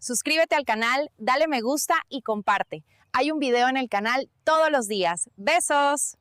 Suscríbete al canal, dale me gusta y comparte. Hay un video en el canal todos los días. ¡Besos!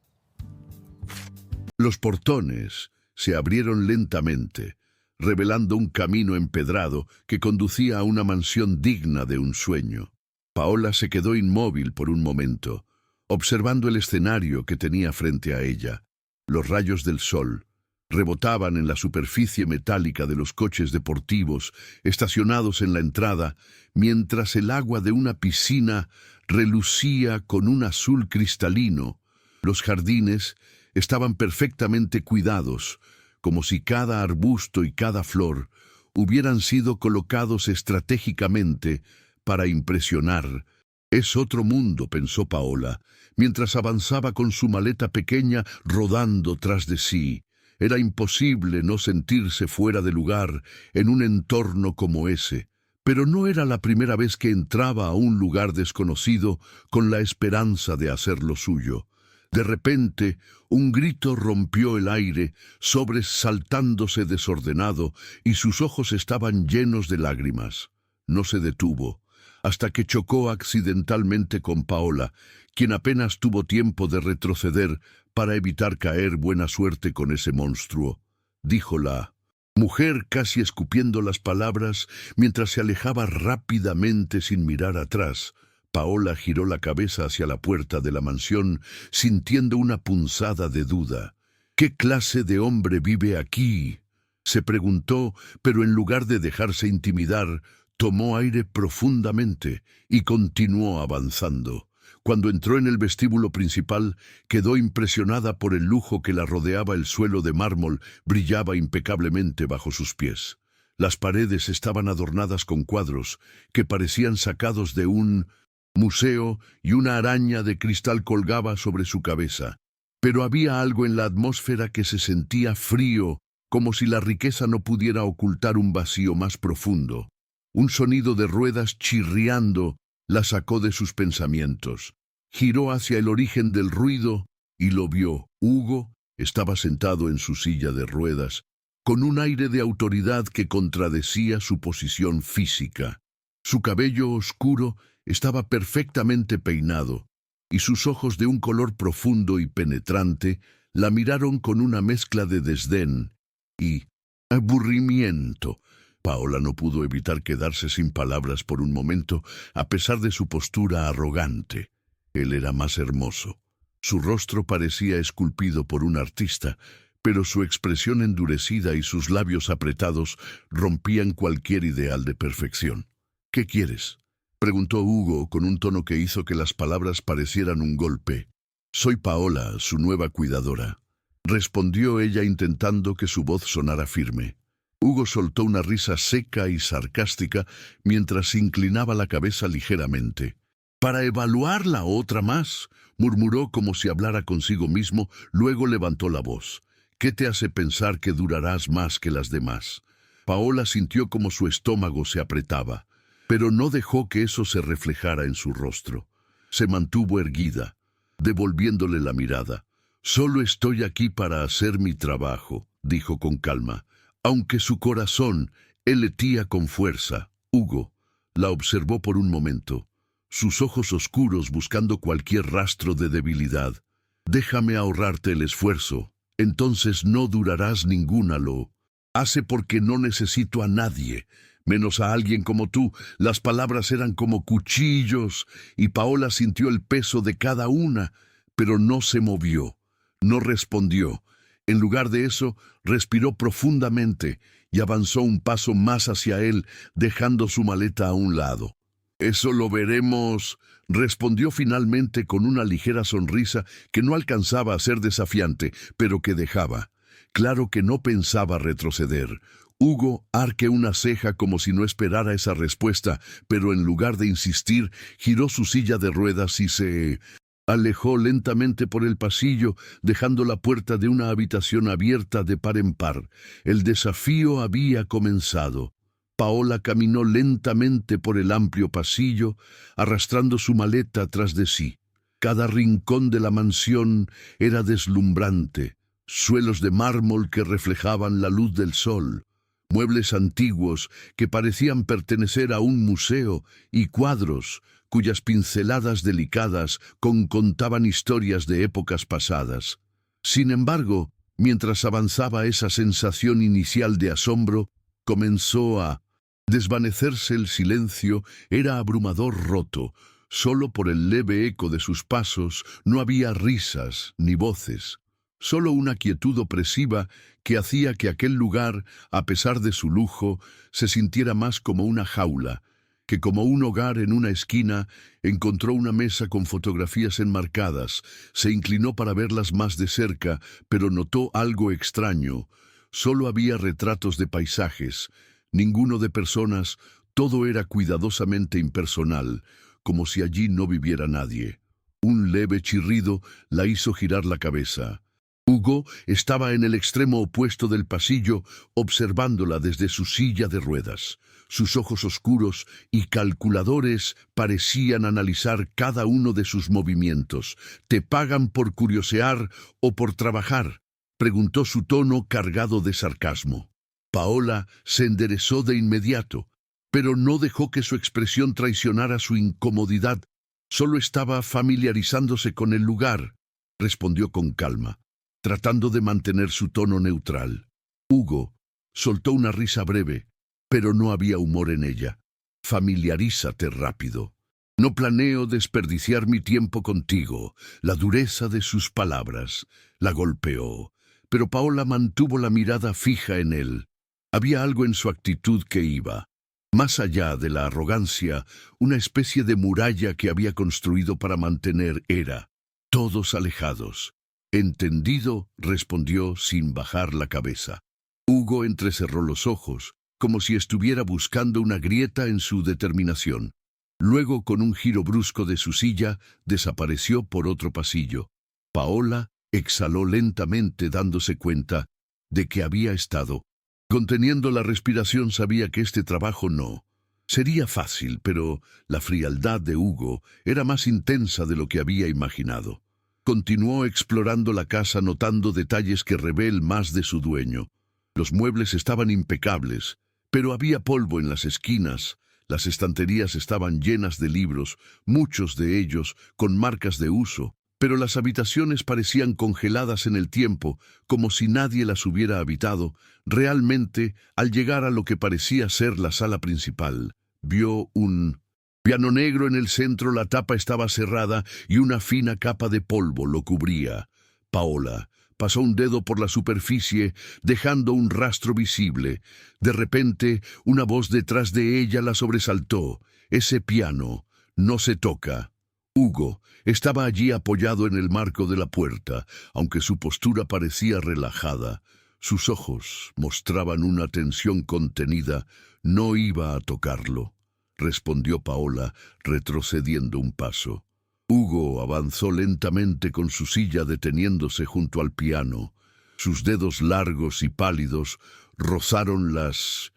Los portones se abrieron lentamente, revelando un camino empedrado que conducía a una mansión digna de un sueño. Paola se quedó inmóvil por un momento, observando el escenario que tenía frente a ella. Los rayos del sol rebotaban en la superficie metálica de los coches deportivos estacionados en la entrada, mientras el agua de una piscina relucía con un azul cristalino. Los jardines estaban perfectamente cuidados, como si cada arbusto y cada flor hubieran sido colocados estratégicamente para impresionar. «Es otro mundo», pensó Paola, mientras avanzaba con su maleta pequeña rodando tras de sí. Era imposible no sentirse fuera de lugar en un entorno como ese. Pero no era la primera vez que entraba a un lugar desconocido con la esperanza de hacer lo suyo. De repente, un grito rompió el aire, sobresaltándose desordenado, y sus ojos estaban llenos de lágrimas. No se detuvo, hasta que chocó accidentalmente con Paola, quien apenas tuvo tiempo de retroceder para evitar caer buena suerte con ese monstruo. Dijo la mujer casi escupiendo las palabras mientras se alejaba rápidamente sin mirar atrás. Paola giró la cabeza hacia la puerta de la mansión, sintiendo una punzada de duda. «¿Qué clase de hombre vive aquí?», se preguntó, pero en lugar de dejarse intimidar, tomó aire profundamente y continuó avanzando. Cuando entró en el vestíbulo principal, quedó impresionada por el lujo que la rodeaba. El suelo de mármol brillaba impecablemente bajo sus pies. Las paredes estaban adornadas con cuadros que parecían sacados de un museo, y una araña de cristal colgaba sobre su cabeza. Pero había algo en la atmósfera que se sentía frío, como si la riqueza no pudiera ocultar un vacío más profundo. Un sonido de ruedas chirriando la sacó de sus pensamientos. Giró hacia el origen del ruido y lo vio. Hugo estaba sentado en su silla de ruedas, con un aire de autoridad que contradecía su posición física. Su cabello oscuro estaba perfectamente peinado, y sus ojos de un color profundo y penetrante la miraron con una mezcla de desdén y aburrimiento. Paola no pudo evitar quedarse sin palabras por un momento, a pesar de su postura arrogante. Él era más hermoso. Su rostro parecía esculpido por un artista, pero su expresión endurecida y sus labios apretados rompían cualquier ideal de perfección. «¿Qué quieres?», preguntó Hugo con un tono que hizo que las palabras parecieran un golpe. «Soy Paola, su nueva cuidadora», respondió ella intentando que su voz sonara firme. Hugo soltó una risa seca y sarcástica mientras inclinaba la cabeza ligeramente. «¿Para evaluar la otra más?», murmuró como si hablara consigo mismo, luego levantó la voz. «¿Qué te hace pensar que durarás más que las demás?». Paola sintió como su estómago se apretaba, pero no dejó que eso se reflejara en su rostro. Se mantuvo erguida, devolviéndole la mirada. «Solo estoy aquí para hacer mi trabajo», dijo con calma. Aunque su corazón latía con fuerza. Hugo la observó por un momento, sus ojos oscuros buscando cualquier rastro de debilidad. «Déjame ahorrarte el esfuerzo, entonces no durarás ninguna. Lo hace porque no necesito a nadie, menos a alguien como tú». Las palabras eran como cuchillos, y Paola sintió el peso de cada una, pero no se movió, no respondió. En lugar de eso, respiró profundamente y avanzó un paso más hacia él, dejando su maleta a un lado. «Eso lo veremos», respondió finalmente con una ligera sonrisa que no alcanzaba a ser desafiante, pero que dejaba claro que no pensaba retroceder. Hugo arqueó una ceja como si no esperara esa respuesta, pero en lugar de insistir, giró su silla de ruedas y se alejó lentamente por el pasillo, dejando la puerta de una habitación abierta de par en par. El desafío había comenzado. Paola caminó lentamente por el amplio pasillo, arrastrando su maleta tras de sí. Cada rincón de la mansión era deslumbrante, suelos de mármol que reflejaban la luz del sol, muebles antiguos que parecían pertenecer a un museo y cuadros cuyas pinceladas delicadas contaban historias de épocas pasadas. Sin embargo, mientras avanzaba esa sensación inicial de asombro, comenzó a desvanecerse el silencio. Era abrumador, roto. Solo por el leve eco de sus pasos no había risas ni voces. Solo una quietud opresiva que hacía que aquel lugar, a pesar de su lujo, se sintiera más como una jaula, que como un hogar en una esquina. Encontró una mesa con fotografías enmarcadas. Se inclinó para verlas más de cerca, pero notó algo extraño. Solo había retratos de paisajes, ninguno de personas. Todo era cuidadosamente impersonal, como si allí no viviera nadie. Un leve chirrido la hizo girar la cabeza. Hugo estaba en el extremo opuesto del pasillo, observándola desde su silla de ruedas. Sus ojos oscuros y calculadores parecían analizar cada uno de sus movimientos. ¿Te pagan por curiosear o por trabajar?, preguntó, su tono cargado de sarcasmo. Paola se enderezó de inmediato, pero no dejó que su expresión traicionara su incomodidad. Solo estaba familiarizándose con el lugar, respondió con calma, tratando de mantener su tono neutral. Hugo soltó una risa breve, pero no había humor en ella. Familiarízate rápido. No planeo desperdiciar mi tiempo contigo. La dureza de sus palabras la golpeó, pero Paola mantuvo la mirada fija en él. Había algo en su actitud que iba más allá de la arrogancia, una especie de muralla que había construido para mantener. Era todos alejados. Entendido, respondió sin bajar la cabeza. Hugo entrecerró los ojos, como si estuviera buscando una grieta en su determinación. Luego, con un giro brusco de su silla, desapareció por otro pasillo. Paola exhaló lentamente, dándose cuenta de que había estado conteniendo la respiración. Sabía que este trabajo no sería fácil, pero la frialdad de Hugo era más intensa de lo que había imaginado. Continuó explorando la casa, notando detalles que revelan más de su dueño. Los muebles estaban impecables, pero había polvo en las esquinas. Las estanterías estaban llenas de libros, muchos de ellos con marcas de uso, pero las habitaciones parecían congeladas en el tiempo, como si nadie las hubiera habitado. Realmente, al llegar a lo que parecía ser la sala principal, vio un piano negro en el centro. La tapa estaba cerrada y una fina capa de polvo lo cubría. Paola pasó un dedo por la superficie, dejando un rastro visible. De repente, una voz detrás de ella la sobresaltó. «Ese piano no se toca». Hugo estaba allí apoyado en el marco de la puerta, aunque su postura parecía relajada. Sus ojos mostraban una tensión contenida. «No iba a tocarlo», respondió Paola, retrocediendo un paso. Hugo avanzó lentamente con su silla, deteniéndose junto al piano. Sus dedos largos y pálidos rozaron las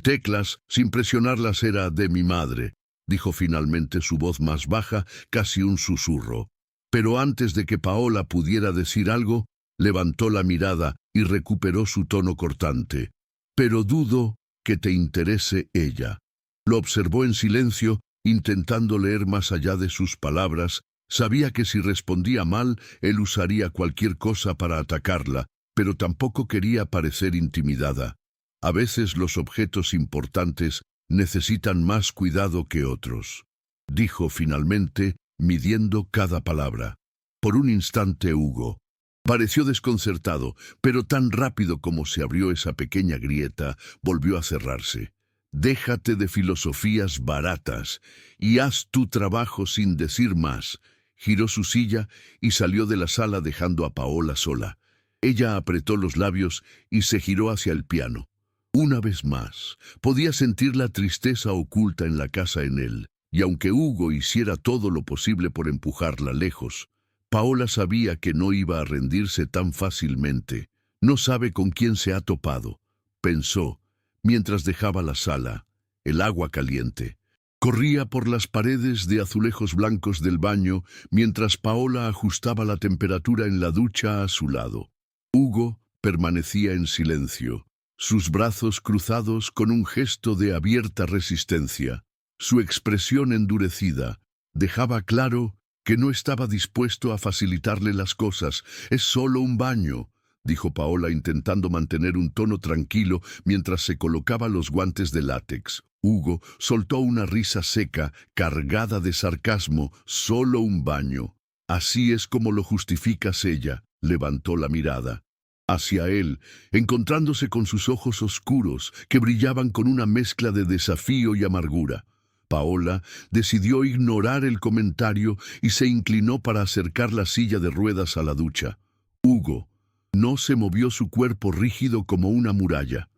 teclas sin presionarlas. «Era de mi madre», dijo finalmente, su voz más baja, casi un susurro. Pero antes de que Paola pudiera decir algo, levantó la mirada y recuperó su tono cortante. «Pero dudo que te interese ella». Lo observó en silencio, intentando leer más allá de sus palabras. Sabía que si respondía mal, él usaría cualquier cosa para atacarla, pero tampoco quería parecer intimidada. A veces los objetos importantes necesitan más cuidado que otros, dijo finalmente, midiendo cada palabra. Por un instante Hugo pareció desconcertado, pero tan rápido como se abrió esa pequeña grieta, volvió a cerrarse. «Déjate de filosofías baratas y haz tu trabajo sin decir más». Giró su silla y salió de la sala, dejando a Paola sola. Ella apretó los labios y se giró hacia el piano. Una vez más, podía sentir la tristeza oculta en la casa en él, y aunque Hugo hiciera todo lo posible por empujarla lejos, Paola sabía que no iba a rendirse tan fácilmente. «No sabe con quién se ha topado», pensó, mientras dejaba la sala. El agua caliente corría por las paredes de azulejos blancos del baño, mientras Paola ajustaba la temperatura en la ducha a su lado. Hugo permanecía en silencio. sus brazos cruzados con un gesto de abierta resistencia. Su expresión endurecida dejaba claro que no estaba dispuesto a facilitarle las cosas. «Es solo un baño», dijo Paola intentando mantener un tono tranquilo mientras se colocaba los guantes de látex. Hugo soltó una risa seca, cargada de sarcasmo. «Solo un baño. Así es como lo justificas». Ella levantó la mirada hacia él, encontrándose con sus ojos oscuros que brillaban con una mezcla de desafío y amargura. Paola decidió ignorar el comentario y se inclinó para acercar la silla de ruedas a la ducha. Hugo no se movió, su cuerpo rígido como una muralla.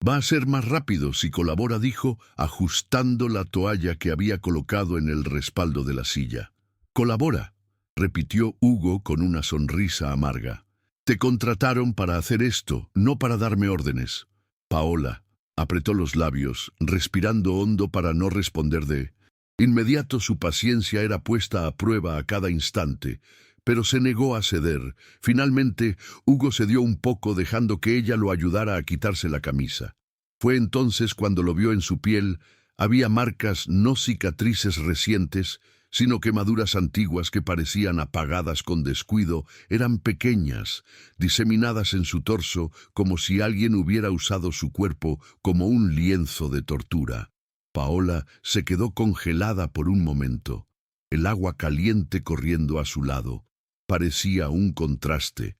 «Va a ser más rápido si colabora», dijo, ajustando la toalla que había colocado en el respaldo de la silla. «Colabora», repitió Hugo con una sonrisa amarga. «Te contrataron para hacer esto, no para darme órdenes». Paola apretó los labios, respirando hondo para no responder de inmediato. Su paciencia era puesta a prueba a cada instante, pero se negó a ceder. Finalmente, Hugo cedió un poco, dejando que ella lo ayudara a quitarse la camisa. Fue entonces cuando lo vio. En su piel había marcas, no cicatrices recientes, sino quemaduras antiguas que parecían apagadas con descuido. Eran pequeñas, diseminadas en su torso, como si alguien hubiera usado su cuerpo como un lienzo de tortura. Paola se quedó congelada por un momento. El agua caliente corriendo a su lado parecía un contraste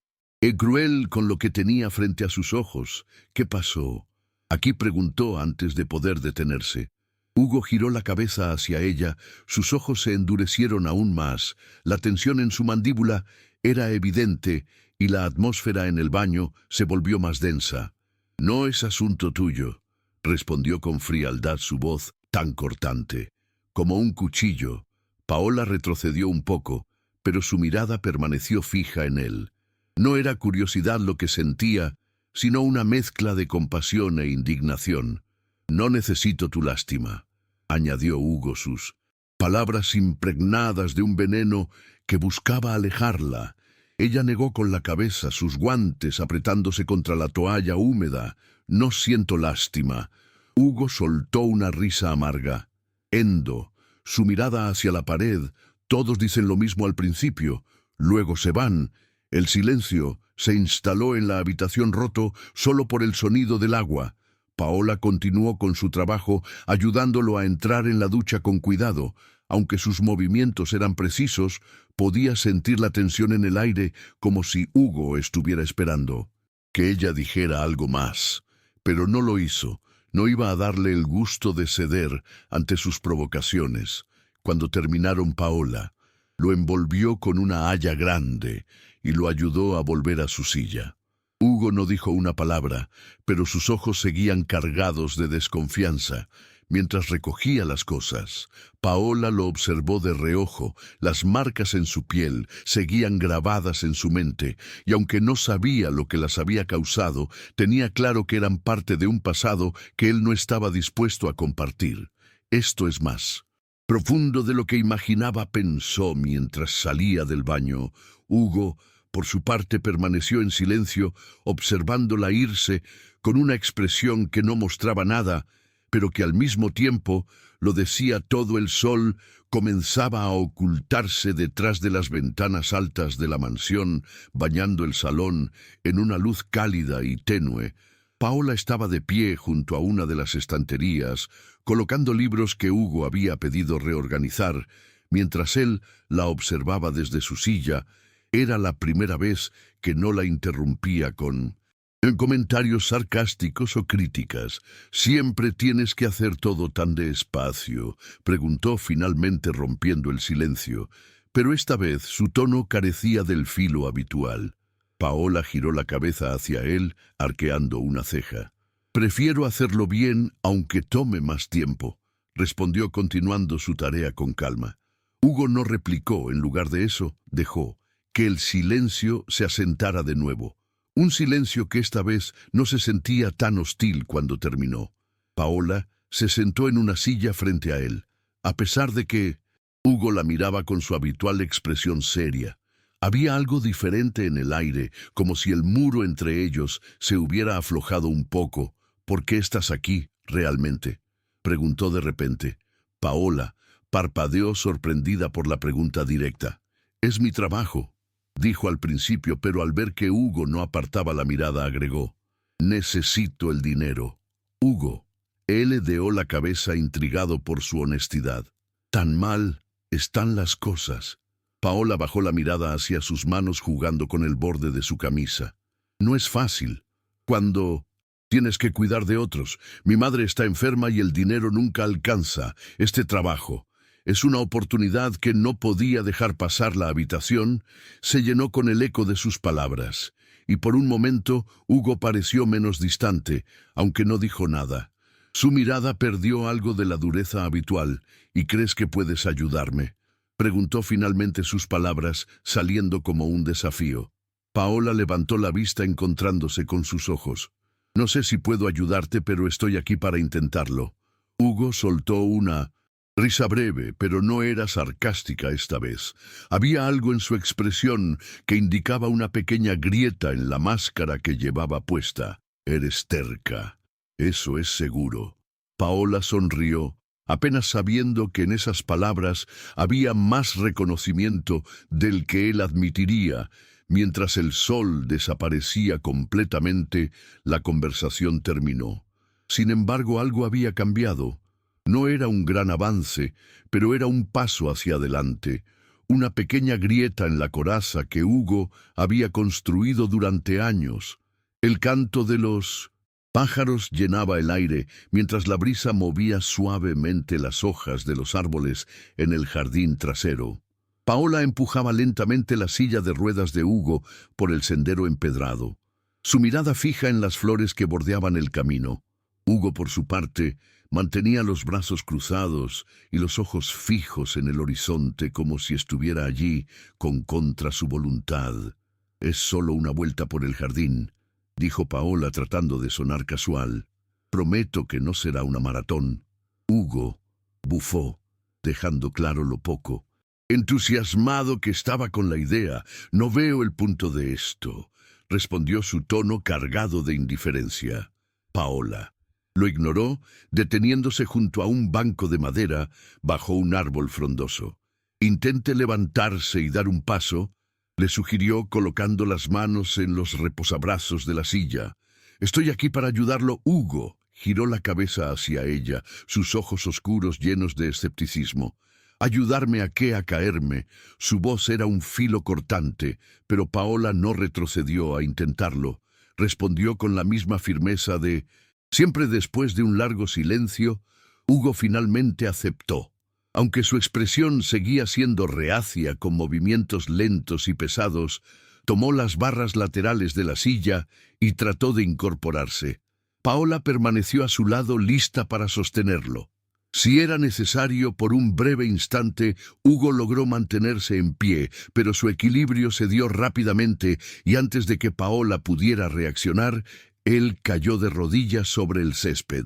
cruel con lo que tenía frente a sus ojos. «¿Qué pasó aquí?», preguntó antes de poder detenerse. Hugo giró la cabeza hacia ella, sus ojos se endurecieron aún más, la tensión en su mandíbula era evidente y la atmósfera en el baño se volvió más densa. «No es asunto tuyo», respondió con frialdad, su voz tan cortante como un cuchillo. Paola retrocedió un poco, pero su mirada permaneció fija en él. No era curiosidad lo que sentía, sino una mezcla de compasión e indignación. «No necesito tu lástima», añadió Hugo, sus palabras impregnadas de un veneno que buscaba alejarla. Ella negó con la cabeza, sus guantes apretándose contra la toalla húmeda. «No siento lástima». Hugo soltó una risa amarga. Hendo, su mirada hacia la pared. «Todos dicen lo mismo al principio, luego se van». El silencio se instaló en la habitación, roto solo por el sonido del agua. Paola continuó con su trabajo, ayudándolo a entrar en la ducha con cuidado. Aunque sus movimientos eran precisos, podía sentir la tensión en el aire, como si Hugo estuviera esperando que ella dijera algo más. Pero no lo hizo. No iba a darle el gusto de ceder ante sus provocaciones. Cuando terminaron, Paola lo envolvió con una haya grande y lo ayudó a volver a su silla. Hugo no dijo una palabra, pero sus ojos seguían cargados de desconfianza. Mientras recogía las cosas, Paola lo observó de reojo. Las marcas en su piel seguían grabadas en su mente, y aunque no sabía lo que las había causado, tenía claro que eran parte de un pasado que él no estaba dispuesto a compartir. «Esto es más profundo de lo que imaginaba», pensó mientras salía del baño. Hugo, por su parte, permaneció en silencio, observándola irse con una expresión que no mostraba nada, pero que al mismo tiempo lo decía todo. El sol comenzaba a ocultarse detrás de las ventanas altas de la mansión, bañando el salón en una luz cálida y tenue. Paola estaba de pie junto a una de las estanterías, colocando libros que Hugo había pedido reorganizar, mientras él la observaba desde su silla. Era la primera vez que no la interrumpía con comentarios sarcásticos o críticas. «¿Siempre tienes que hacer todo tan despacio?», preguntó finalmente, rompiendo el silencio. Pero esta vez su tono carecía del filo habitual. Paola giró la cabeza hacia él, arqueando una ceja. «Prefiero hacerlo bien, aunque tome más tiempo», respondió, continuando su tarea con calma. Hugo no replicó. En lugar de eso, dejó que el silencio se asentara de nuevo. Un silencio que esta vez no se sentía tan hostil. Cuando terminó, Paola se sentó en una silla frente a él. A pesar de que Hugo la miraba con su habitual expresión seria, había algo diferente en el aire, como si el muro entre ellos se hubiera aflojado un poco. ¿Por qué estás aquí, realmente?, preguntó de repente. Paola parpadeó sorprendida por la pregunta directa. «Es mi trabajo», dijo al principio, pero al ver que Hugo no apartaba la mirada agregó: «Necesito el dinero». «Hugo». Él hedeó la cabeza intrigado por su honestidad. «¿Tan mal están las cosas?». Paola bajó la mirada hacia sus manos jugando con el borde de su camisa. «No es fácil. Cuando tienes que cuidar de otros. Mi madre está enferma y el dinero nunca alcanza. Este trabajo es una oportunidad que no podía dejar pasar». La habitación se llenó con el eco de sus palabras, y por un momento Hugo pareció menos distante, aunque no dijo nada. Su mirada perdió algo de la dureza habitual. «¿Y crees que puedes ayudarme?», preguntó finalmente, sus palabras saliendo como un desafío. Paola levantó la vista encontrándose con sus ojos. «No sé si puedo ayudarte, pero estoy aquí para intentarlo». Hugo soltó una risa breve, pero no era sarcástica esta vez. Había algo en su expresión que indicaba una pequeña grieta en la máscara que llevaba puesta. «Eres terca, eso es seguro». Paola sonrió, apenas sabiendo que en esas palabras había más reconocimiento del que él admitiría. Mientras el sol desaparecía completamente, la conversación terminó. Sin embargo, algo había cambiado. No era un gran avance, pero era un paso hacia adelante, una pequeña grieta en la coraza que Hugo había construido durante años. El canto de los pájaros llenaba el aire, mientras la brisa movía suavemente las hojas de los árboles en el jardín trasero. Paola empujaba lentamente la silla de ruedas de Hugo por el sendero empedrado, su mirada fija en las flores que bordeaban el camino. Hugo, por su parte, mantenía los brazos cruzados y los ojos fijos en el horizonte, como si estuviera allí contra su voluntad. «Es solo una vuelta por el jardín», dijo Paola tratando de sonar casual. «Prometo que no será una maratón». Hugo bufó, dejando claro lo poco entusiasmado que estaba con la idea. «No veo el punto de esto», respondió, su tono cargado de indiferencia. Paola lo ignoró, deteniéndose junto a un banco de madera bajo un árbol frondoso. «Intente levantarse y dar un paso», le sugirió, colocando las manos en los reposabrazos de la silla. «Estoy aquí para ayudarlo». Hugo giró la cabeza hacia ella, sus ojos oscuros llenos de escepticismo. «¿Ayudarme a qué? ¿A caerme?». Su voz era un filo cortante, pero Paola no retrocedió a intentarlo. Respondió con la misma firmeza de siempre. Después de un largo silencio, Hugo finalmente aceptó. Aunque su expresión seguía siendo reacia, con movimientos lentos y pesados, tomó las barras laterales de la silla y trató de incorporarse. Paola permaneció a su lado, lista para sostenerlo. Si era necesario, por un breve instante, Hugo logró mantenerse en pie, pero su equilibrio se dio rápidamente y antes de que Paola pudiera reaccionar, él cayó de rodillas sobre el césped.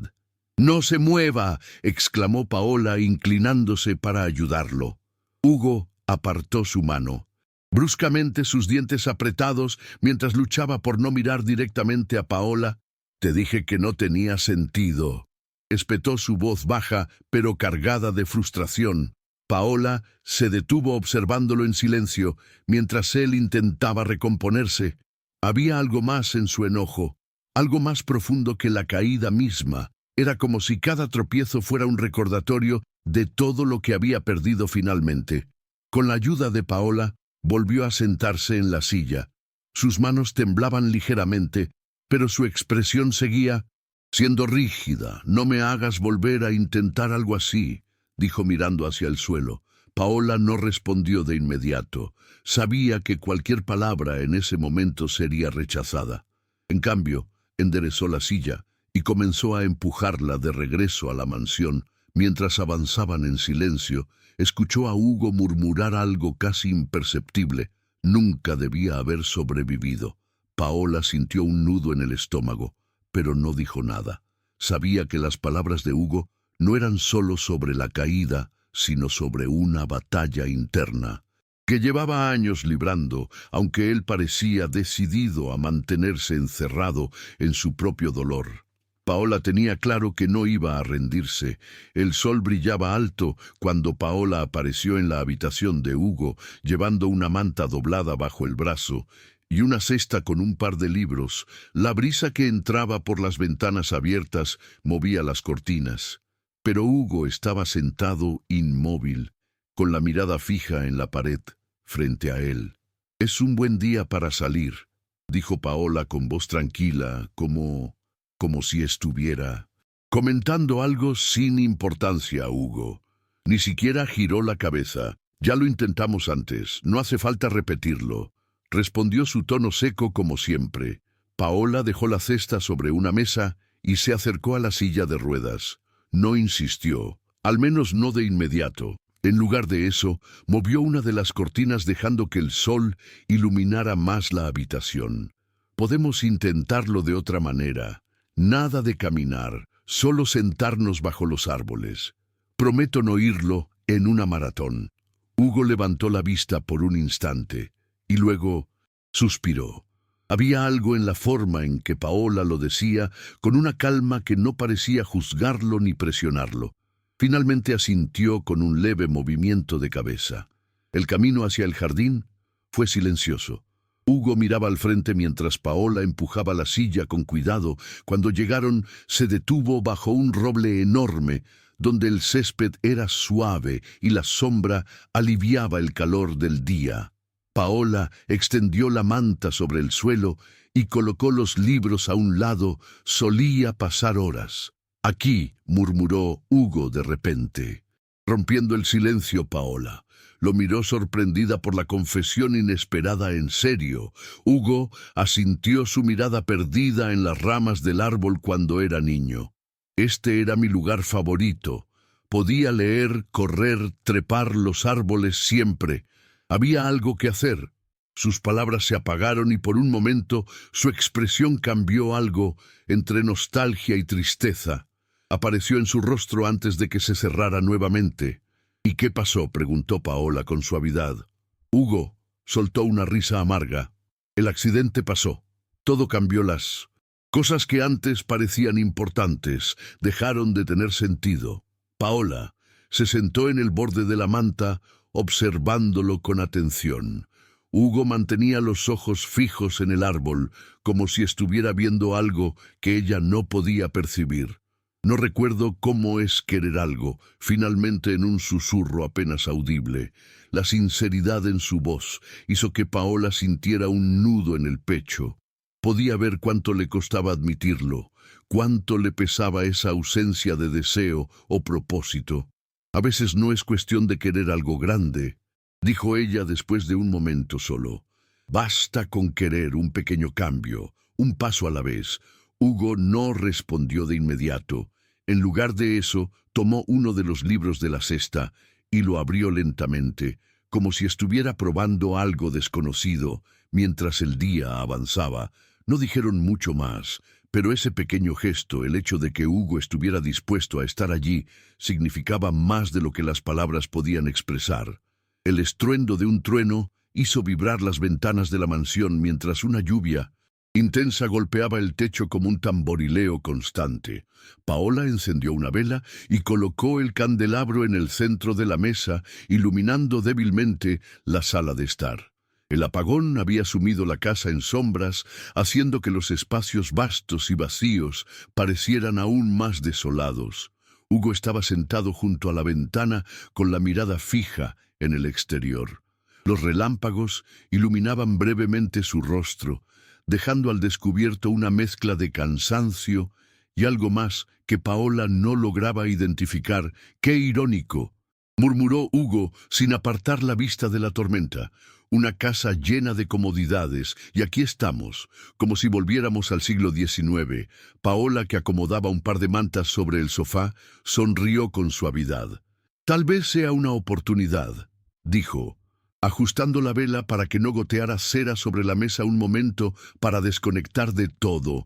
«¡No se mueva!», exclamó Paola, inclinándose para ayudarlo. Hugo apartó su mano, bruscamente, sus dientes apretados, mientras luchaba por no mirar directamente a Paola. «Te dije que no tenía sentido», espetó, su voz baja pero cargada de frustración. Paola se detuvo observándolo en silencio, mientras él intentaba recomponerse. Había algo más en su enojo, algo más profundo que la caída misma. Era como si cada tropiezo fuera un recordatorio de todo lo que había perdido finalmente. Con la ayuda de Paola, volvió a sentarse en la silla. Sus manos temblaban ligeramente, pero su expresión seguía siendo rígida. «No me hagas volver a intentar algo así», dijo mirando hacia el suelo. Paola no respondió de inmediato. Sabía que cualquier palabra en ese momento sería rechazada. En cambio, enderezó la silla y comenzó a empujarla de regreso a la mansión. Mientras avanzaban en silencio, escuchó a Hugo murmurar algo casi imperceptible. Nunca debía haber sobrevivido. Paola sintió un nudo en el estómago, pero no dijo nada. Sabía que las palabras de Hugo no eran solo sobre la caída, sino sobre una batalla interna que llevaba años librando, aunque él parecía decidido a mantenerse encerrado en su propio dolor. Paola tenía claro que no iba a rendirse. El sol brillaba alto cuando Paola apareció en la habitación de Hugo, llevando una manta doblada bajo el brazo y una cesta con un par de libros. La brisa que entraba por las ventanas abiertas movía las cortinas. Pero Hugo estaba sentado inmóvil, con la mirada fija en la pared, frente a él. «Es un buen día para salir», dijo Paola con voz tranquila, como si estuviera comentando algo sin importancia a Hugo. Ni siquiera giró la cabeza. «Ya lo intentamos antes, no hace falta repetirlo», respondió su tono seco como siempre. Paola dejó la cesta sobre una mesa y se acercó a la silla de ruedas. No insistió, al menos no de inmediato. En lugar de eso, movió una de las cortinas dejando que el sol iluminara más la habitación. «Podemos intentarlo de otra manera. Nada de caminar, solo sentarnos bajo los árboles. Prometo no irlo en una maratón». Hugo levantó la vista por un instante y luego suspiró. Había algo en la forma en que Paola lo decía, con una calma que no parecía juzgarlo ni presionarlo. Finalmente asintió con un leve movimiento de cabeza. El camino hacia el jardín fue silencioso. Hugo miraba al frente mientras Paola empujaba la silla con cuidado. Cuando llegaron, se detuvo bajo un roble enorme, donde el césped era suave y la sombra aliviaba el calor del día. Paola extendió la manta sobre el suelo y colocó los libros a un lado. Solía pasar horas. «Aquí», murmuró Hugo de repente. Rompiendo el silencio, Paola lo miró sorprendida por la confesión inesperada. «¿En serio?». Hugo asintió, su mirada perdida en las ramas del árbol cuando era niño. «Este era mi lugar favorito. Podía leer, correr, trepar los árboles siempre. Había algo que hacer». Sus palabras se apagaron y por un momento su expresión cambió, algo entre nostalgia y tristeza. Apareció en su rostro antes de que se cerrara nuevamente. «¿Y qué pasó?», preguntó Paola con suavidad. Hugo soltó una risa amarga. «El accidente pasó. Todo cambió. Las cosas que antes parecían importantes dejaron de tener sentido». Paola se sentó en el borde de la manta, observándolo con atención. Hugo mantenía los ojos fijos en el árbol, como si estuviera viendo algo que ella no podía percibir. «No recuerdo cómo es querer algo», finalmente, en un susurro apenas audible. La sinceridad en su voz hizo que Paola sintiera un nudo en el pecho. Podía ver cuánto le costaba admitirlo, cuánto le pesaba esa ausencia de deseo o propósito. «A veces no es cuestión de querer algo grande», dijo ella después de un momento solo. «Basta con querer un pequeño cambio, un paso a la vez». Hugo no respondió de inmediato. En lugar de eso, tomó uno de los libros de la cesta y lo abrió lentamente, como si estuviera probando algo desconocido. Mientras el día avanzaba, no dijeron mucho más, pero ese pequeño gesto, el hecho de que Hugo estuviera dispuesto a estar allí, significaba más de lo que las palabras podían expresar. El estruendo de un trueno hizo vibrar las ventanas de la mansión mientras una lluvia intensa golpeaba el techo como un tamborileo constante. Paola encendió una vela y colocó el candelabro en el centro de la mesa, iluminando débilmente la sala de estar. El apagón había sumido la casa en sombras, haciendo que los espacios vastos y vacíos parecieran aún más desolados. Hugo estaba sentado junto a la ventana con la mirada fija en el exterior. Los relámpagos iluminaban brevemente su rostro, dejando al descubierto una mezcla de cansancio y algo más que Paola no lograba identificar. «Qué irónico», murmuró Hugo sin apartar la vista de la tormenta. «Una casa llena de comodidades, y aquí estamos, como si volviéramos al siglo XIX». Paola, que acomodaba un par de mantas sobre el sofá, sonrió con suavidad. «Tal vez sea una oportunidad», dijo, ajustando la vela para que no goteara cera sobre la mesa. «Un momento para desconectar de todo,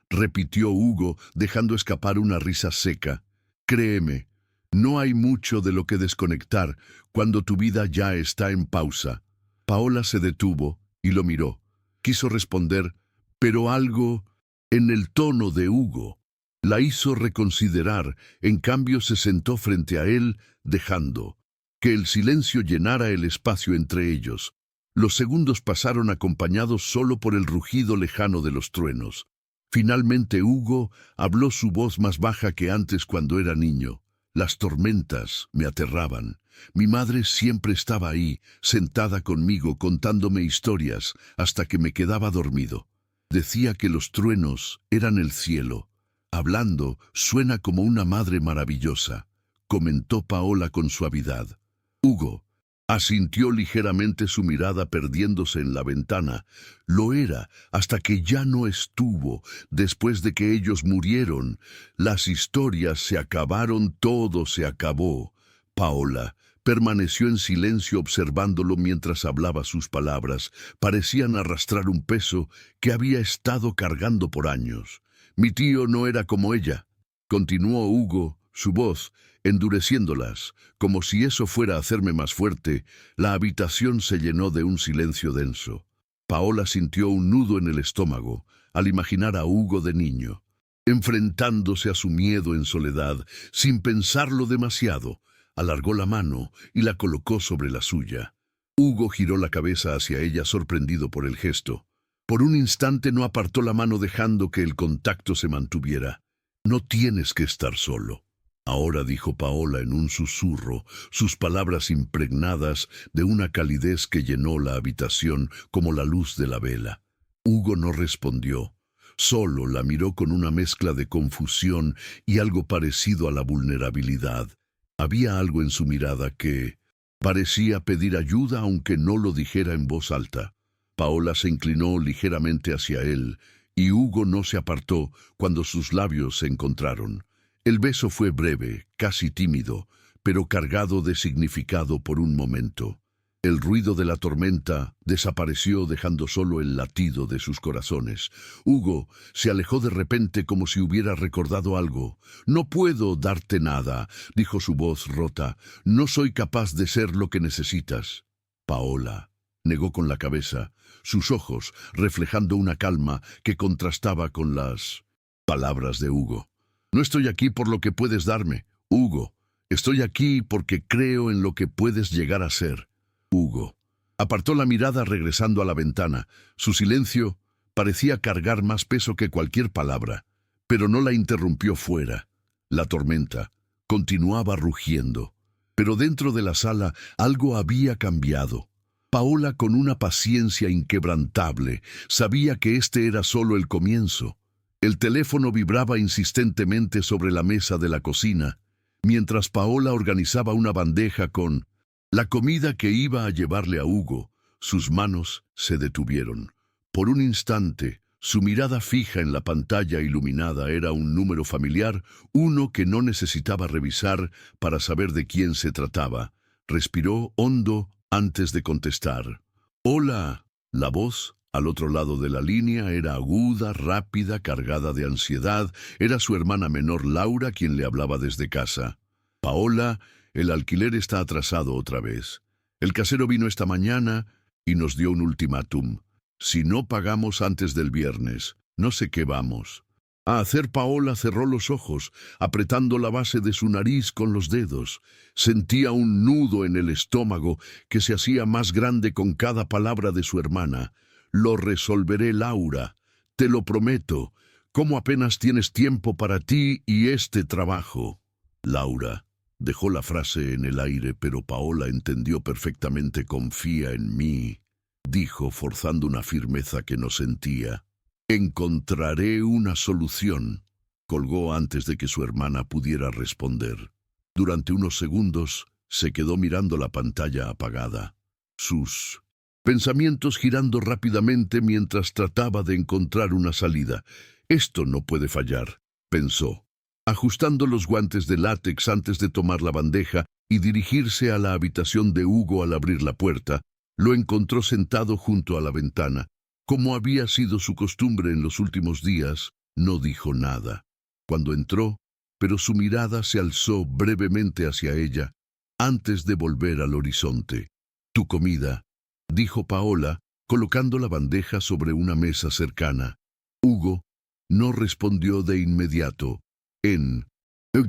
repitió Hugo, dejando escapar una risa seca. «Créeme, no hay mucho de lo que desconectar cuando tu vida ya está en pausa». Paola se detuvo y lo miró. Quiso responder, pero algo En el tono de Hugo, la hizo reconsiderar, en cambio se sentó frente a él, dejando que el silencio llenara el espacio entre ellos. Los segundos pasaron acompañados solo por el rugido lejano de los truenos. Finalmente Hugo habló, su voz más baja que antes cuando era niño. Las tormentas me aterraban. Mi madre siempre estaba ahí, sentada conmigo, contándome historias, hasta que me quedaba dormido. Decía que los truenos eran el cielo. Hablando, suena como una madre maravillosa, comentó Paola con suavidad. Hugo asintió ligeramente, su mirada perdiéndose en la ventana. Lo era, hasta que ya no estuvo. Después de que ellos murieron, las historias se acabaron, todo se acabó. Paola permaneció en silencio observándolo mientras hablaba. Sus palabras parecían arrastrar un peso que había estado cargando por años. Mi tío no era como ella, continuó Hugo, su voz endureciéndolas, como si eso fuera a hacerme más fuerte. La habitación se llenó de un silencio denso. Paola sintió un nudo en el estómago al imaginar a Hugo de niño, enfrentándose a su miedo en soledad, sin pensarlo demasiado. Alargó la mano y la colocó sobre la suya. Hugo giró la cabeza hacia ella, sorprendido por el gesto. Por un instante no apartó la mano, dejando que el contacto se mantuviera. No tienes que estar solo. Ahora, dijo Paola en un susurro, sus palabras impregnadas de una calidez que llenó la habitación como la luz de la vela. Hugo no respondió. Solo la miró con una mezcla de confusión y algo parecido a la vulnerabilidad. Había algo en su mirada que parecía pedir ayuda, aunque no lo dijera en voz alta. Paola se inclinó ligeramente hacia él, y Hugo no se apartó cuando sus labios se encontraron. El beso fue breve, casi tímido, pero cargado de significado por un momento. El ruido de la tormenta desapareció, dejando solo el latido de sus corazones. Hugo se alejó de repente, como si hubiera recordado algo. No puedo darte nada, dijo, su voz rota. No soy capaz de ser lo que necesitas. Paola negó con la cabeza, sus ojos reflejando una calma que contrastaba con las palabras de Hugo. No estoy aquí por lo que puedes darme, Hugo. Estoy aquí porque creo en lo que puedes llegar a ser. Hugo apartó la mirada, regresando a la ventana. Su silencio parecía cargar más peso que cualquier palabra, pero no la interrumpió fuera. La tormenta continuaba rugiendo, pero dentro de la sala algo había cambiado. Paola, con una paciencia inquebrantable, sabía que este era solo el comienzo. El teléfono vibraba insistentemente sobre la mesa de la cocina, mientras Paola organizaba una bandeja con la comida que iba a llevarle a Hugo. Sus manos se detuvieron. Por un instante, su mirada fija en la pantalla iluminada era un número familiar, uno que no necesitaba revisar para saber de quién se trataba. Respiró hondo antes de contestar. «Hola». La voz al otro lado de la línea era aguda, rápida, cargada de ansiedad. Era su hermana menor, Laura, quien le hablaba desde casa. «Paola, el alquiler está atrasado otra vez. El casero vino esta mañana y nos dio un ultimátum. Si no pagamos antes del viernes, no sé qué vamos a hacer». Paola cerró los ojos, apretando la base de su nariz con los dedos. Sentía un nudo en el estómago que se hacía más grande con cada palabra de su hermana. «Lo resolveré, Laura. Te lo prometo. ¿Cómo apenas tienes tiempo para ti y este trabajo?» Laura dejó la frase en el aire, pero Paola entendió perfectamente. «Confía en mí», dijo, forzando una firmeza que no sentía. «Encontraré una solución». Colgó antes de que su hermana pudiera responder. Durante unos segundos se quedó mirando la pantalla apagada, sus pensamientos girando rápidamente mientras trataba de encontrar una salida. «Esto no puede fallar», pensó, ajustando los guantes de látex antes de tomar la bandeja y dirigirse a la habitación de Hugo. Al abrir la puerta, lo encontró sentado junto a la ventana. Como había sido su costumbre en los últimos días, no dijo nada cuando entró, pero su mirada se alzó brevemente hacia ella antes de volver al horizonte. «Tu comida», dijo Paola, colocando la bandeja sobre una mesa cercana. Hugo no respondió de inmediato. En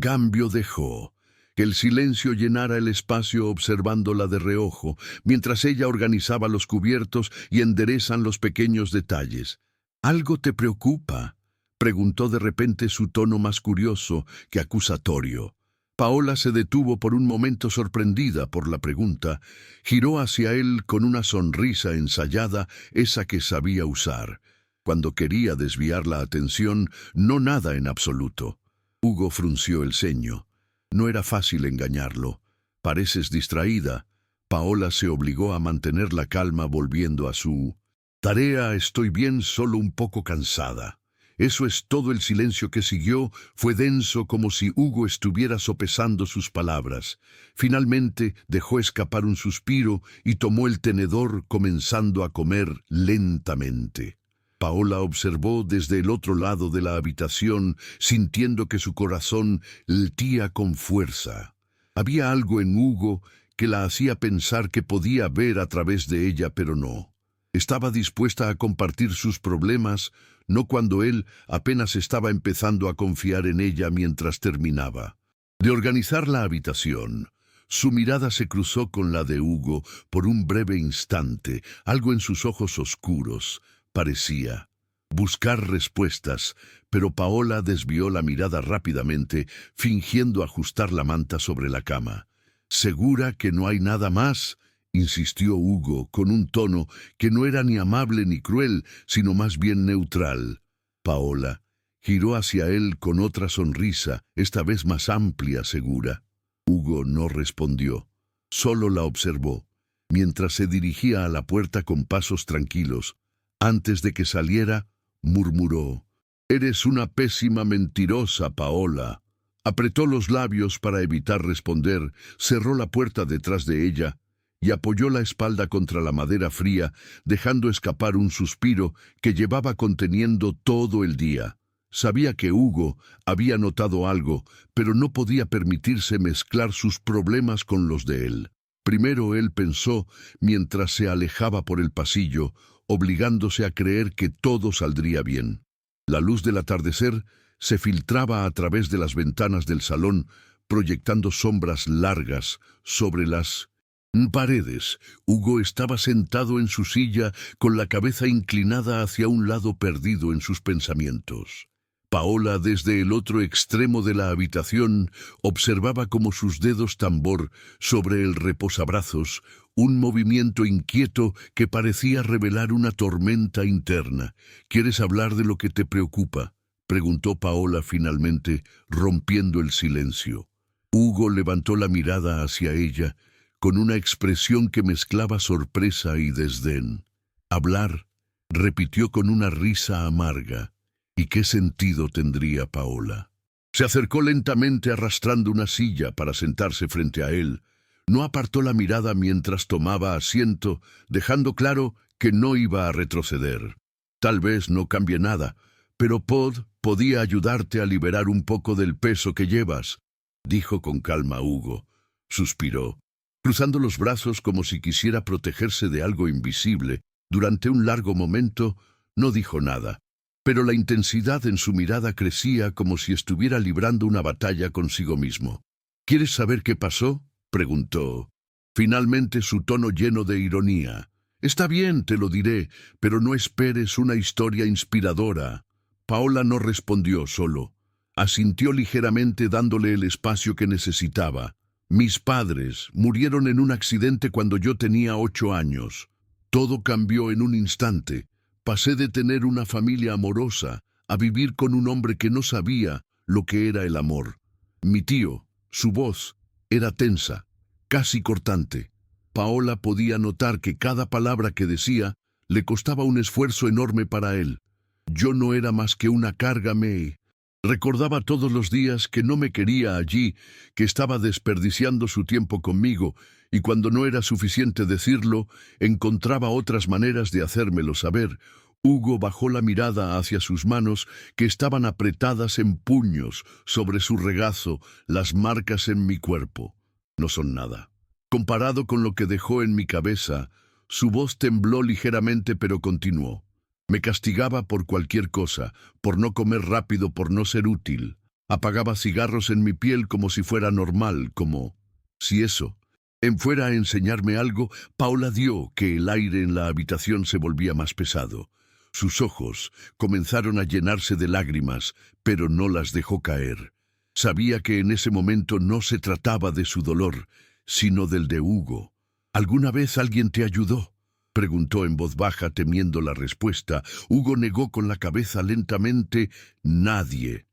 cambio dejó que el silencio llenara el espacio observándola de reojo, mientras ella organizaba los cubiertos y enderezan los pequeños detalles. «¿Algo te preocupa?», preguntó de repente, su tono más curioso que acusatorio. Paola se detuvo por un momento, sorprendida por la pregunta. Giró hacia él con una sonrisa ensayada, esa que sabía usar cuando quería desviar la atención, no nada en absoluto. Hugo frunció el ceño. No era fácil engañarlo. «Pareces distraída». Paola se obligó a mantener la calma, volviendo a su tarea. «Estoy bien, solo un poco cansada». Eso es todo. El silencio que siguió fue denso, como si Hugo estuviera sopesando sus palabras. Finalmente dejó escapar un suspiro y tomó el tenedor, comenzando a comer lentamente. Paola observó desde el otro lado de la habitación, sintiendo que su corazón latía con fuerza. Había algo en Hugo que la hacía pensar que podía ver a través de ella, pero no. Estaba dispuesta a compartir sus problemas, no cuando él apenas estaba empezando a confiar en ella. Mientras terminaba de organizar la habitación, su mirada se cruzó con la de Hugo por un breve instante. Algo en sus ojos oscuros parecía buscar respuestas, pero Paola desvió la mirada rápidamente, fingiendo ajustar la manta sobre la cama. «¿Segura que no hay nada más?», insistió Hugo, con un tono que no era ni amable ni cruel, sino más bien neutral. Paola giró hacia él con otra sonrisa, esta vez más amplia, segura. Hugo no respondió, solo la observó, mientras se dirigía a la puerta con pasos tranquilos. Antes de que saliera, murmuró: «Eres una pésima mentirosa, Paola». Apretó los labios para evitar responder, cerró la puerta detrás de ella y apoyó la espalda contra la madera fría, dejando escapar un suspiro que llevaba conteniendo todo el día. Sabía que Hugo había notado algo, pero no podía permitirse mezclar sus problemas con los de él. Primero él pensó, mientras se alejaba por el pasillo, obligándose a creer que todo saldría bien. La luz del atardecer se filtraba a través de las ventanas del salón, proyectando sombras largas sobre las paredes. Hugo estaba sentado en su silla, con la cabeza inclinada hacia un lado, perdido en sus pensamientos. Paola, desde el otro extremo de la habitación, observaba como sus dedos tambor sobre el reposabrazos, un movimiento inquieto que parecía revelar una tormenta interna. «¿Quieres hablar de lo que te preocupa?», preguntó Paola finalmente, rompiendo el silencio. Hugo levantó la mirada hacia ella, con una expresión que mezclaba sorpresa y desdén. «Hablar», repitió con una risa amarga. «¿Y qué sentido tendría, Paola?». Se acercó lentamente, arrastrando una silla para sentarse frente a él. No apartó la mirada mientras tomaba asiento, dejando claro que no iba a retroceder. «Tal vez no cambie nada, pero podía ayudarte a liberar un poco del peso que llevas», dijo con calma Hugo. Suspiró, cruzando los brazos como si quisiera protegerse de algo invisible. Durante un largo momento no dijo nada, pero la intensidad en su mirada crecía, como si estuviera librando una batalla consigo mismo. «¿Quieres saber qué pasó?», preguntó, finalmente, su tono lleno de ironía. «Está bien, te lo diré, pero no esperes una historia inspiradora». Paola no respondió, solo asintió ligeramente, dándole el espacio que necesitaba. «Mis padres murieron en un accidente cuando yo tenía 8 años. Todo cambió en un instante. Pasé de tener una familia amorosa a vivir con un hombre que no sabía lo que era el amor. Mi tío, su voz, era tensa, casi cortante. Paola podía notar que cada palabra que decía le costaba un esfuerzo enorme para él. Yo no era más que una carga. Recordaba todos los días que no me quería allí, que estaba desperdiciando su tiempo conmigo, y cuando no era suficiente decirlo, encontraba otras maneras de hacérmelo saber». Hugo bajó la mirada hacia sus manos, que estaban apretadas en puños sobre su regazo. «Las marcas en mi cuerpo no son nada comparado con lo que dejó en mi cabeza». Su voz tembló ligeramente, pero continuó: Me castigaba por cualquier cosa, por no comer rápido, por no ser útil. Apagaba cigarros en mi piel como si fuera normal, como si eso fuera a enseñarme algo. Paola dio que el aire en la habitación se volvía más pesado. Sus ojos comenzaron a llenarse de lágrimas, pero no las dejó caer. Sabía que en ese momento no se trataba de su dolor, sino del de Hugo. ¿Alguna vez alguien te ayudó?, preguntó en voz baja, temiendo la respuesta. Hugo negó con la cabeza lentamente. Nadie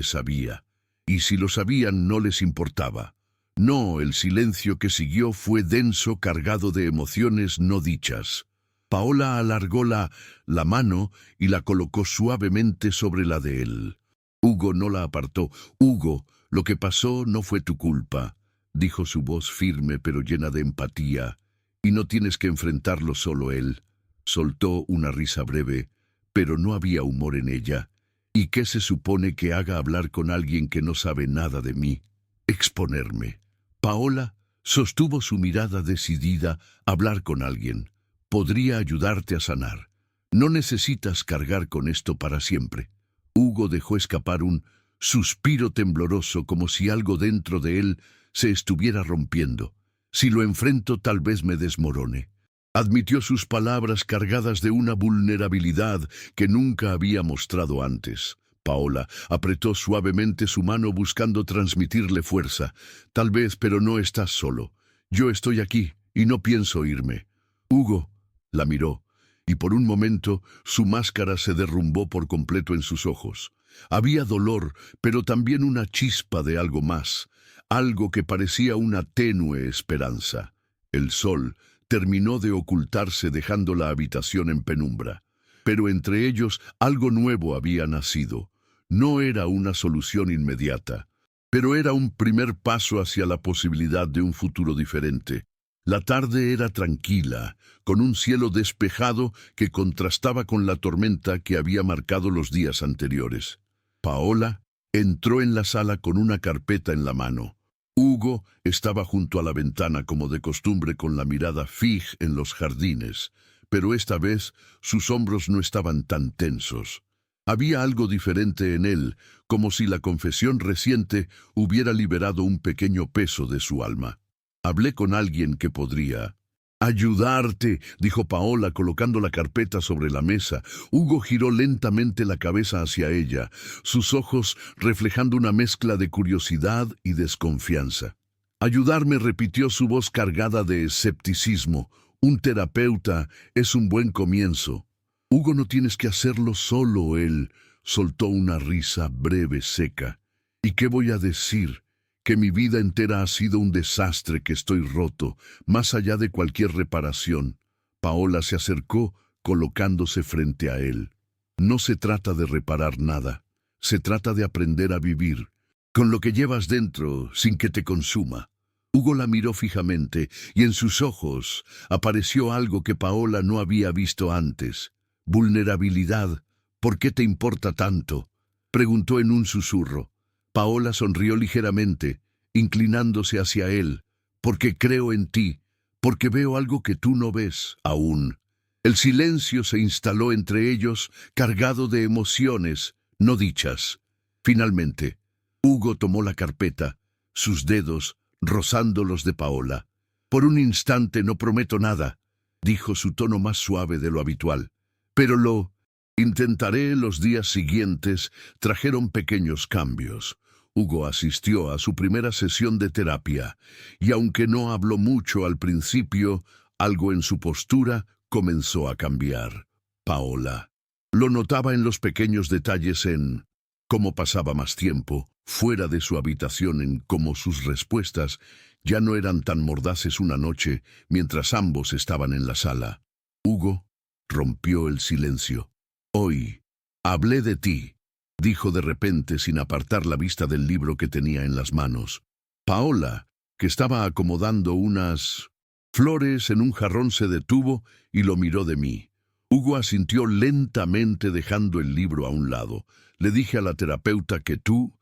sabía. Y si lo sabían, no les importaba. No, el silencio que siguió fue denso, cargado de emociones no dichas. Paola alargó la mano y la colocó suavemente sobre la de él. Hugo no la apartó. Hugo, lo que pasó no fue tu culpa, dijo su voz firme pero llena de empatía. Y no tienes que enfrentarlo solo él. Soltó una risa breve, pero no había humor en ella. ¿Y qué se supone que haga hablar con alguien que no sabe nada de mí? Exponerme. Paola sostuvo su mirada decidida. Hablar con alguien podría ayudarte a sanar. No necesitas cargar con esto para siempre. Hugo dejó escapar un suspiro tembloroso, como si algo dentro de él se estuviera rompiendo. Si lo enfrento, tal vez me desmorone. Admitió sus palabras cargadas de una vulnerabilidad que nunca había mostrado antes. Paola apretó suavemente su mano buscando transmitirle fuerza. Tal vez, pero no estás solo. Yo estoy aquí y no pienso irme. Hugo la miró, y por un momento su máscara se derrumbó por completo en sus ojos. Había dolor, pero también una chispa de algo más. Algo que parecía una tenue esperanza. El sol terminó de ocultarse, dejando la habitación en penumbra. Pero entre ellos algo nuevo había nacido. No era una solución inmediata, pero era un primer paso hacia la posibilidad de un futuro diferente. La tarde era tranquila, con un cielo despejado que contrastaba con la tormenta que había marcado los días anteriores. Paola entró en la sala con una carpeta en la mano. Hugo estaba junto a la ventana como de costumbre, con la mirada fija en los jardines, pero esta vez sus hombros no estaban tan tensos. Había algo diferente en él, como si la confesión reciente hubiera liberado un pequeño peso de su alma. Hablé con alguien que podría ayudarte, dijo Paola, colocando la carpeta sobre la mesa. Hugo giró lentamente la cabeza hacia ella, sus ojos reflejando una mezcla de curiosidad y desconfianza. Ayudarme, repitió, su voz cargada de escepticismo. Un terapeuta es un buen comienzo. Hugo, no tienes que hacerlo solo. Él soltó una risa breve, seca. ¿Y qué voy a decir? Que mi vida entera ha sido un desastre, que estoy roto, más allá de cualquier reparación. Paola se acercó, colocándose frente a él. No se trata de reparar nada. Se trata de aprender a vivir con lo que llevas dentro, sin que te consuma. Hugo la miró fijamente, y en sus ojos apareció algo que Paola no había visto antes. Vulnerabilidad. ¿Por qué te importa tanto?, preguntó en un susurro. Paola sonrió ligeramente, inclinándose hacia él. Porque creo en ti, porque veo algo que tú no ves aún. El silencio se instaló entre ellos, cargado de emociones no dichas. Finalmente, Hugo tomó la carpeta, sus dedos rozando los de Paola. Por un instante no prometo nada, dijo, su tono más suave de lo habitual. Pero lo intentaré. Los días siguientes trajeron pequeños cambios. Hugo asistió a su primera sesión de terapia, y aunque no habló mucho al principio, algo en su postura comenzó a cambiar. Paola lo notaba en los pequeños detalles, en cómo pasaba más tiempo fuera de su habitación, en cómo sus respuestas ya no eran tan mordaces una noche mientras ambos estaban en la sala. Hugo rompió el silencio. Hoy hablé de ti, dijo de repente, sin apartar la vista del libro que tenía en las manos. Paola, que estaba acomodando unas flores en un jarrón, se detuvo y lo miró de mí. Hugo asintió lentamente, dejando el libro a un lado. Le dije a la terapeuta que tú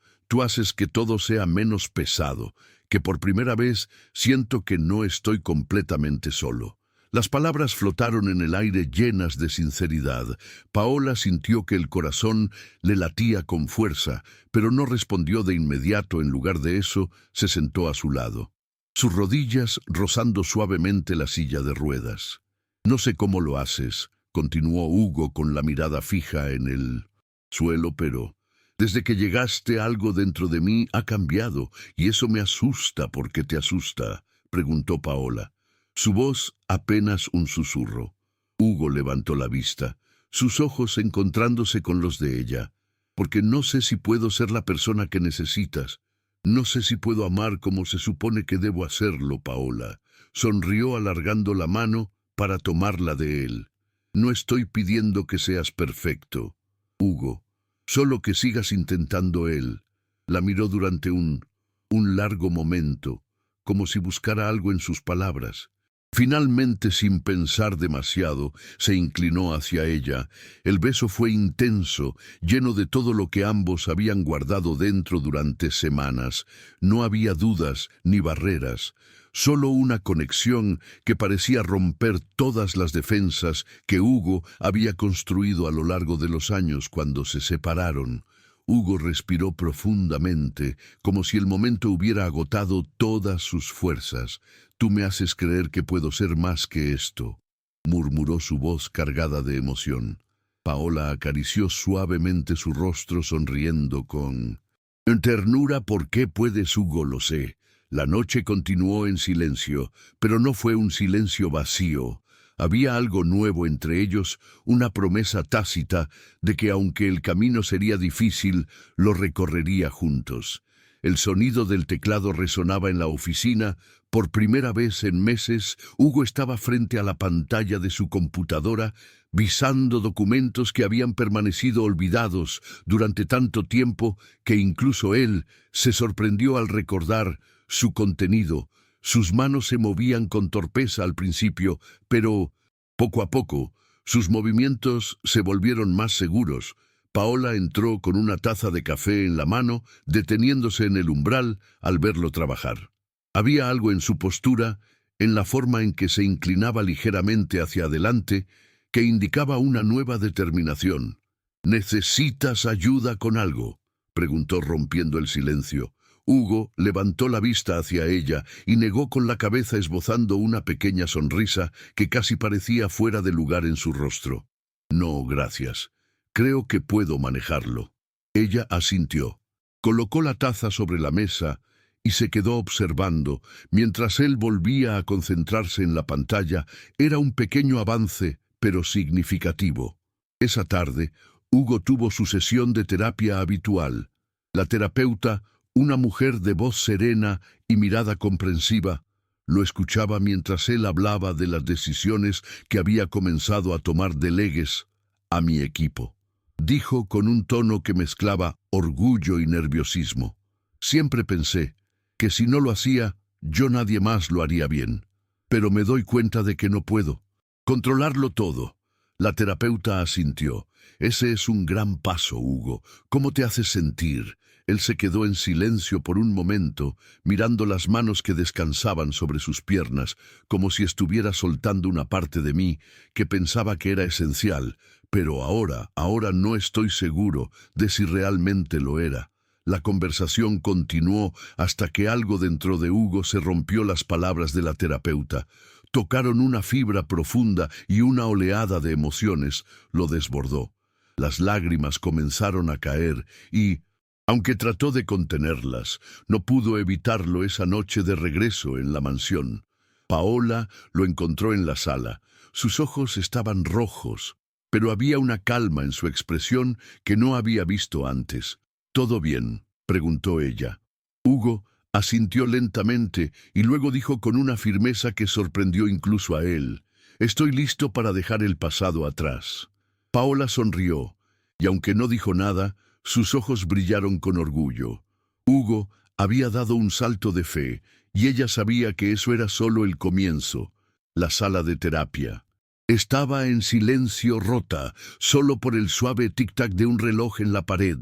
haces que todo sea menos pesado, que por primera vez siento que no estoy completamente solo. Las palabras flotaron en el aire llenas de sinceridad. Paola sintió que el corazón le latía con fuerza, pero no respondió de inmediato. En lugar de eso, se sentó a su lado, sus rodillas rozando suavemente la silla de ruedas. «No sé cómo lo haces», continuó Hugo con la mirada fija en el suelo, «pero desde que llegaste algo dentro de mí ha cambiado, y eso me asusta». «¿Por qué te asusta?», preguntó Paola. Su voz apenas un susurro. Hugo levantó la vista, sus ojos encontrándose con los de ella. «Porque no sé si puedo ser la persona que necesitas. No sé si puedo amar como se supone que debo hacerlo, Paola». Sonrió alargando la mano para tomarla de él. «No estoy pidiendo que seas perfecto, Hugo, solo que sigas intentando». Él la miró durante un largo momento, como si buscara algo en sus palabras. Finalmente, sin pensar demasiado, se inclinó hacia ella. El beso fue intenso, lleno de todo lo que ambos habían guardado dentro durante semanas. No había dudas ni barreras, solo una conexión que parecía romper todas las defensas que Hugo había construido a lo largo de los años cuando se separaron. Hugo respiró profundamente, como si el momento hubiera agotado todas sus fuerzas. «Tú me haces creer que puedo ser más que esto», murmuró su voz cargada de emoción. Paola acarició suavemente su rostro sonriendo con ternura. «¿Por qué puedes, Hugo? Lo sé». La noche continuó en silencio, pero no fue un silencio vacío. Había algo nuevo entre ellos, una promesa tácita de que aunque el camino sería difícil, lo recorrería juntos. El sonido del teclado resonaba en la oficina. Por primera vez en meses, Hugo estaba frente a la pantalla de su computadora, visando documentos que habían permanecido olvidados durante tanto tiempo que incluso él se sorprendió al recordar su contenido. Sus manos se movían con torpeza al principio, pero poco a poco sus movimientos se volvieron más seguros. Paola entró con una taza de café en la mano, deteniéndose en el umbral al verlo trabajar. Había algo en su postura, en la forma en que se inclinaba ligeramente hacia adelante, que indicaba una nueva determinación. «¿Necesitas ayuda con algo?», preguntó rompiendo el silencio. Hugo levantó la vista hacia ella y negó con la cabeza, esbozando una pequeña sonrisa que casi parecía fuera de lugar en su rostro. «No, gracias. Creo que puedo manejarlo». Ella asintió. Colocó la taza sobre la mesa y se quedó observando, mientras él volvía a concentrarse en la pantalla. Era un pequeño avance, pero significativo. Esa tarde, Hugo tuvo su sesión de terapia habitual. La terapeuta, una mujer de voz serena y mirada comprensiva, lo escuchaba mientras él hablaba de las decisiones que había comenzado a tomar. «Delegues a mi equipo», dijo con un tono que mezclaba orgullo y nerviosismo. «Siempre pensé que si no lo hacía, nadie más lo haría bien. Pero me doy cuenta de que no puedo controlarlo todo». La terapeuta asintió. «Ese es un gran paso, Hugo. ¿Cómo te haces sentir?». Él se quedó en silencio por un momento, mirando las manos que descansaban sobre sus piernas, como si estuviera soltando una parte de mí que pensaba que era esencial, pero ahora no estoy seguro de si realmente lo era. La conversación continuó hasta que algo dentro de Hugo se rompió. Las palabras de la terapeuta tocaron una fibra profunda y una oleada de emociones lo desbordó. Las lágrimas comenzaron a caer y, aunque trató de contenerlas, no pudo evitarlo esa noche de regreso en la mansión. Paola lo encontró en la sala. Sus ojos estaban rojos, pero había una calma en su expresión que no había visto antes. «¿Todo bien?», preguntó ella. Hugo asintió lentamente y luego dijo con una firmeza que sorprendió incluso a él: «Estoy listo para dejar el pasado atrás». Paola sonrió, y aunque no dijo nada, sus ojos brillaron con orgullo. Hugo había dado un salto de fe, y ella sabía que eso era solo el comienzo. La sala de terapia estaba en silencio, rota solo por el suave tic-tac de un reloj en la pared.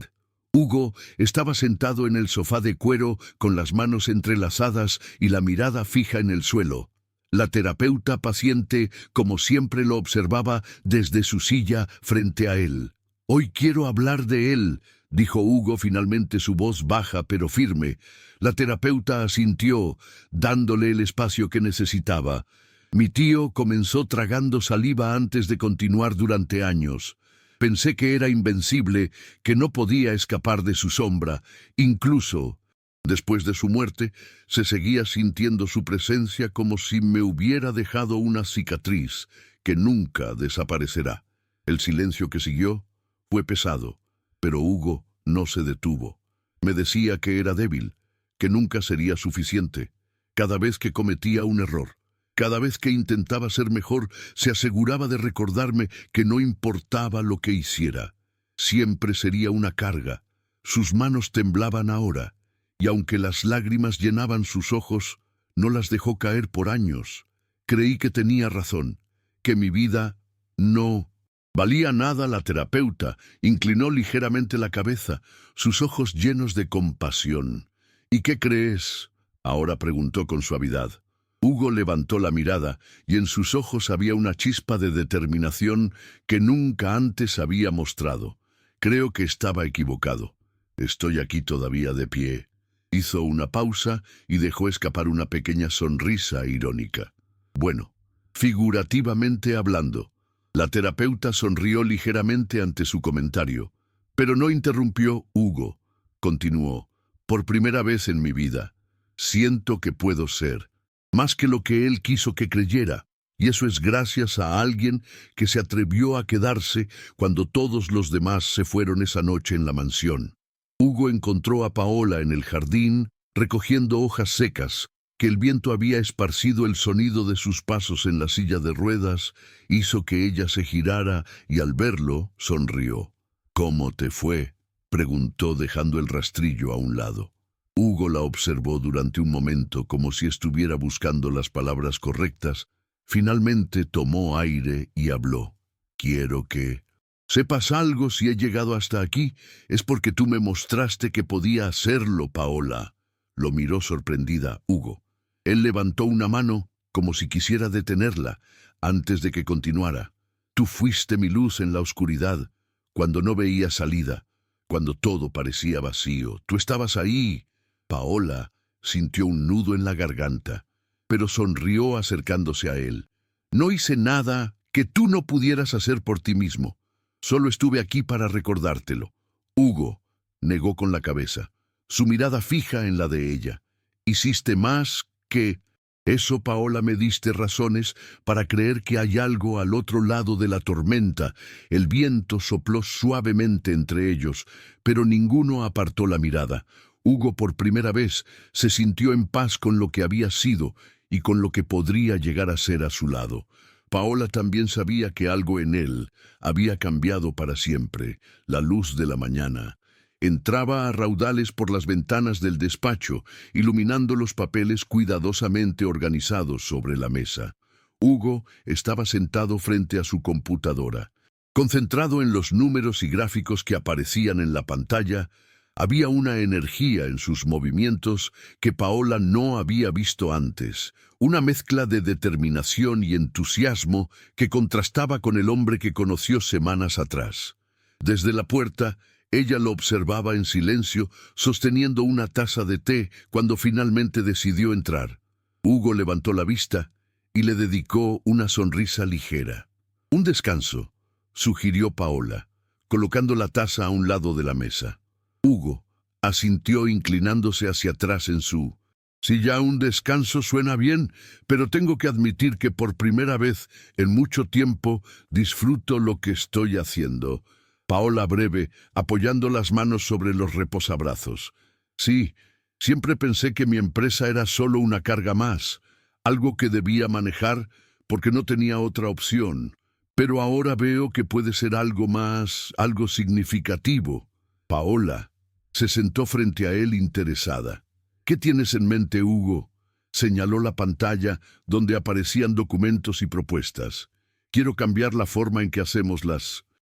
Hugo estaba sentado en el sofá de cuero con las manos entrelazadas y la mirada fija en el suelo. La terapeuta paciente, como siempre, lo observaba desde su silla frente a él. «Hoy quiero hablar de él», dijo Hugo, finalmente, su voz baja pero firme. La terapeuta asintió, dándole el espacio que necesitaba. «Mi tío comenzó tragando saliva antes de continuar durante años. Pensé que era invencible, que no podía escapar de su sombra. Incluso después de su muerte, se seguía sintiendo su presencia como si me hubiera dejado una cicatriz que nunca desaparecerá». El silencio que siguió fue pesado, pero Hugo no se detuvo. Me decía que era débil, que nunca sería suficiente. Cada vez que cometía un error, cada vez que intentaba ser mejor, se aseguraba de recordarme que no importaba lo que hiciera. Siempre sería una carga. Sus manos temblaban ahora, y aunque las lágrimas llenaban sus ojos, no las dejó caer por años. Creí que tenía razón, que mi vida no valía nada. La terapeuta inclinó ligeramente la cabeza, sus ojos llenos de compasión. «¿Y qué crees?», ahora preguntó con suavidad. Hugo levantó la mirada, y en sus ojos había una chispa de determinación que nunca antes había mostrado. «Creo que estaba equivocado. Estoy aquí todavía de pie». Hizo una pausa y dejó escapar una pequeña sonrisa irónica. «Bueno, figurativamente hablando». La terapeuta sonrió ligeramente ante su comentario, pero no interrumpió. «Hugo», continuó, «por primera vez en mi vida, siento que puedo ser más que lo que él quiso que creyera, y eso es gracias a alguien que se atrevió a quedarse cuando todos los demás se fueron esa noche en la mansión». Hugo encontró a Paola en el jardín, recogiendo hojas secas, que el viento había esparcido. El sonido de sus pasos en la silla de ruedas hizo que ella se girara y al verlo sonrió. «¿Cómo te fue?», preguntó, dejando el rastrillo a un lado. Hugo la observó durante un momento como si estuviera buscando las palabras correctas. Finalmente tomó aire y habló. «Quiero que sepas algo. Si he llegado hasta aquí, es porque tú me mostraste que podía hacerlo, Paola». Lo miró sorprendida Hugo. Él levantó una mano como si quisiera detenerla antes de que continuara. «Tú fuiste mi luz en la oscuridad, cuando no veía salida, cuando todo parecía vacío. Tú estabas ahí». Paola sintió un nudo en la garganta, pero sonrió acercándose a él. «No hice nada que tú no pudieras hacer por ti mismo. Solo estuve aquí para recordártelo». Hugo negó con la cabeza, su mirada fija en la de ella. «Hiciste más que eso, Paola. Me diste razones para creer que hay algo al otro lado de la tormenta». El viento sopló suavemente entre ellos, pero ninguno apartó la mirada. Hugo por primera vez se sintió en paz con lo que había sido y con lo que podría llegar a ser a su lado. Paola también sabía que algo en él había cambiado para siempre. La luz de la mañana entraba a raudales por las ventanas del despacho, iluminando los papeles cuidadosamente organizados sobre la mesa. Hugo estaba sentado frente a su computadora, concentrado en los números y gráficos que aparecían en la pantalla. Había una energía en sus movimientos que Paola no había visto antes, una mezcla de determinación y entusiasmo que contrastaba con el hombre que conoció semanas atrás. Desde la puerta, ella lo observaba en silencio, sosteniendo una taza de té cuando finalmente decidió entrar. Hugo levantó la vista y le dedicó una sonrisa ligera. «Un descanso», sugirió Paola, colocando la taza a un lado de la mesa. Hugo asintió, inclinándose hacia atrás en su silla. «Un descanso suena bien, pero tengo que admitir que por primera vez en mucho tiempo disfruto lo que estoy haciendo». Paola breve, apoyando las manos sobre los reposabrazos. «Sí, siempre pensé que mi empresa era solo una carga más, algo que debía manejar porque no tenía otra opción. Pero ahora veo que puede ser algo más, algo significativo». Paola se sentó frente a él interesada. «¿Qué tienes en mente, Hugo?», señaló la pantalla donde aparecían documentos y propuestas. «Quiero cambiar la forma en que hacemos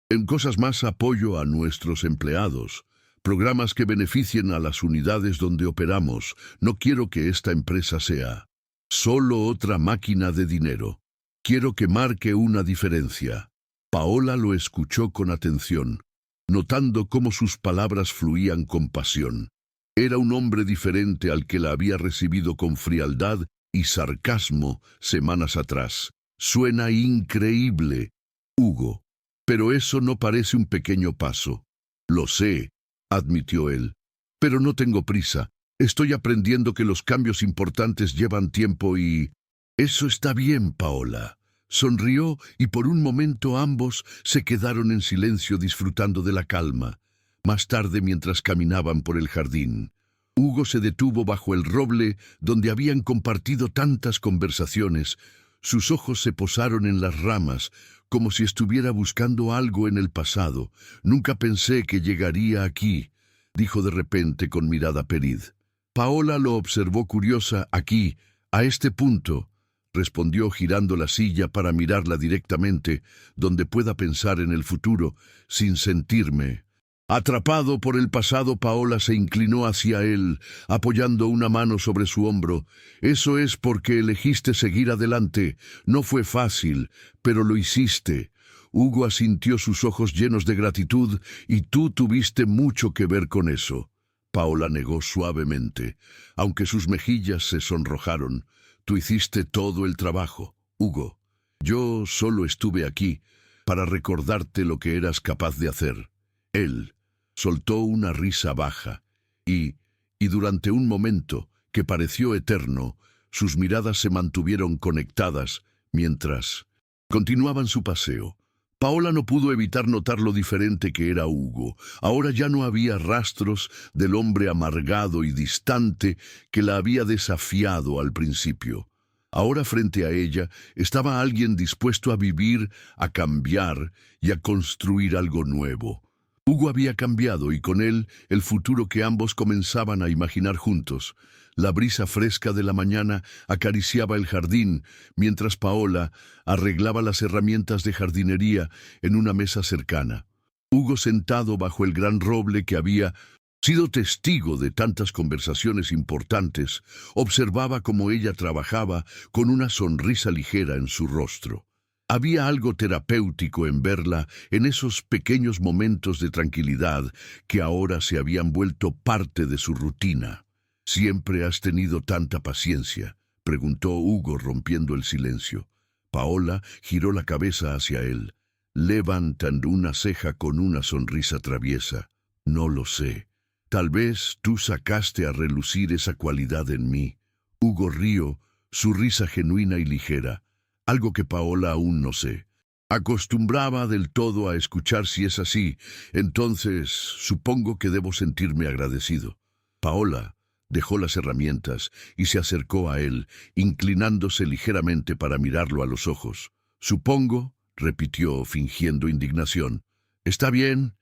en cosas más. Apoyo a nuestros empleados, programas que beneficien a las unidades donde operamos. No quiero que esta empresa sea Solo otra máquina de dinero. Quiero que marque una diferencia. Paola lo escuchó con atención, notando cómo sus palabras fluían con pasión. Era un hombre diferente al que la había recibido con frialdad y sarcasmo semanas atrás. Suena increíble, Hugo, pero eso no parece un pequeño paso. Lo sé, admitió él, pero no tengo prisa. Estoy aprendiendo que los cambios importantes llevan tiempo y... Eso está bien, Paola. Sonrió y por un momento ambos se quedaron en silencio disfrutando de la calma. Más tarde, mientras caminaban por el jardín, Hugo se detuvo bajo el roble donde habían compartido tantas conversaciones. Sus ojos se posaron en las ramas, como si estuviera buscando algo en el pasado. Nunca pensé que llegaría aquí, dijo de repente con mirada perid. Paola lo observó curiosa. Aquí, a este punto, respondió girando la silla para mirarla directamente, donde pueda pensar en el futuro, sin sentirme. Atrapado por el pasado, Paola se inclinó hacia él, apoyando una mano sobre su hombro. Eso es porque elegiste seguir adelante. No fue fácil, pero lo hiciste. Hugo asintió, sus ojos llenos de gratitud, y tú tuviste mucho que ver con eso. Paola negó suavemente, aunque sus mejillas se sonrojaron. Tú hiciste todo el trabajo, Hugo. Yo solo estuve aquí para recordarte lo que eras capaz de hacer. Él soltó una risa baja y durante un momento que pareció eterno, sus miradas se mantuvieron conectadas mientras continuaban su paseo. Paola no pudo evitar notar lo diferente que era Hugo. Ahora ya no había rastros del hombre amargado y distante que la había desafiado al principio. Ahora frente a ella estaba alguien dispuesto a vivir, a cambiar y a construir algo nuevo. Hugo había cambiado y con él el futuro que ambos comenzaban a imaginar juntos. La brisa fresca de la mañana acariciaba el jardín, mientras Paola arreglaba las herramientas de jardinería en una mesa cercana. Hugo, sentado bajo el gran roble que había sido testigo de tantas conversaciones importantes, observaba cómo ella trabajaba con una sonrisa ligera en su rostro. Había algo terapéutico en verla en esos pequeños momentos de tranquilidad que ahora se habían vuelto parte de su rutina. ¿Siempre has tenido tanta paciencia?, preguntó Hugo, rompiendo el silencio. Paola giró la cabeza hacia él, levantando una ceja con una sonrisa traviesa. No lo sé. Tal vez tú sacaste a relucir esa cualidad en mí. Hugo rió, su risa genuina y ligera, algo que Paola aún no sé. Acostumbraba del todo a escuchar. Si es así, entonces supongo que debo sentirme agradecido. Paola dejó las herramientas y se acercó a él, inclinándose ligeramente para mirarlo a los ojos. Supongo, repitió fingiendo indignación. Está bien,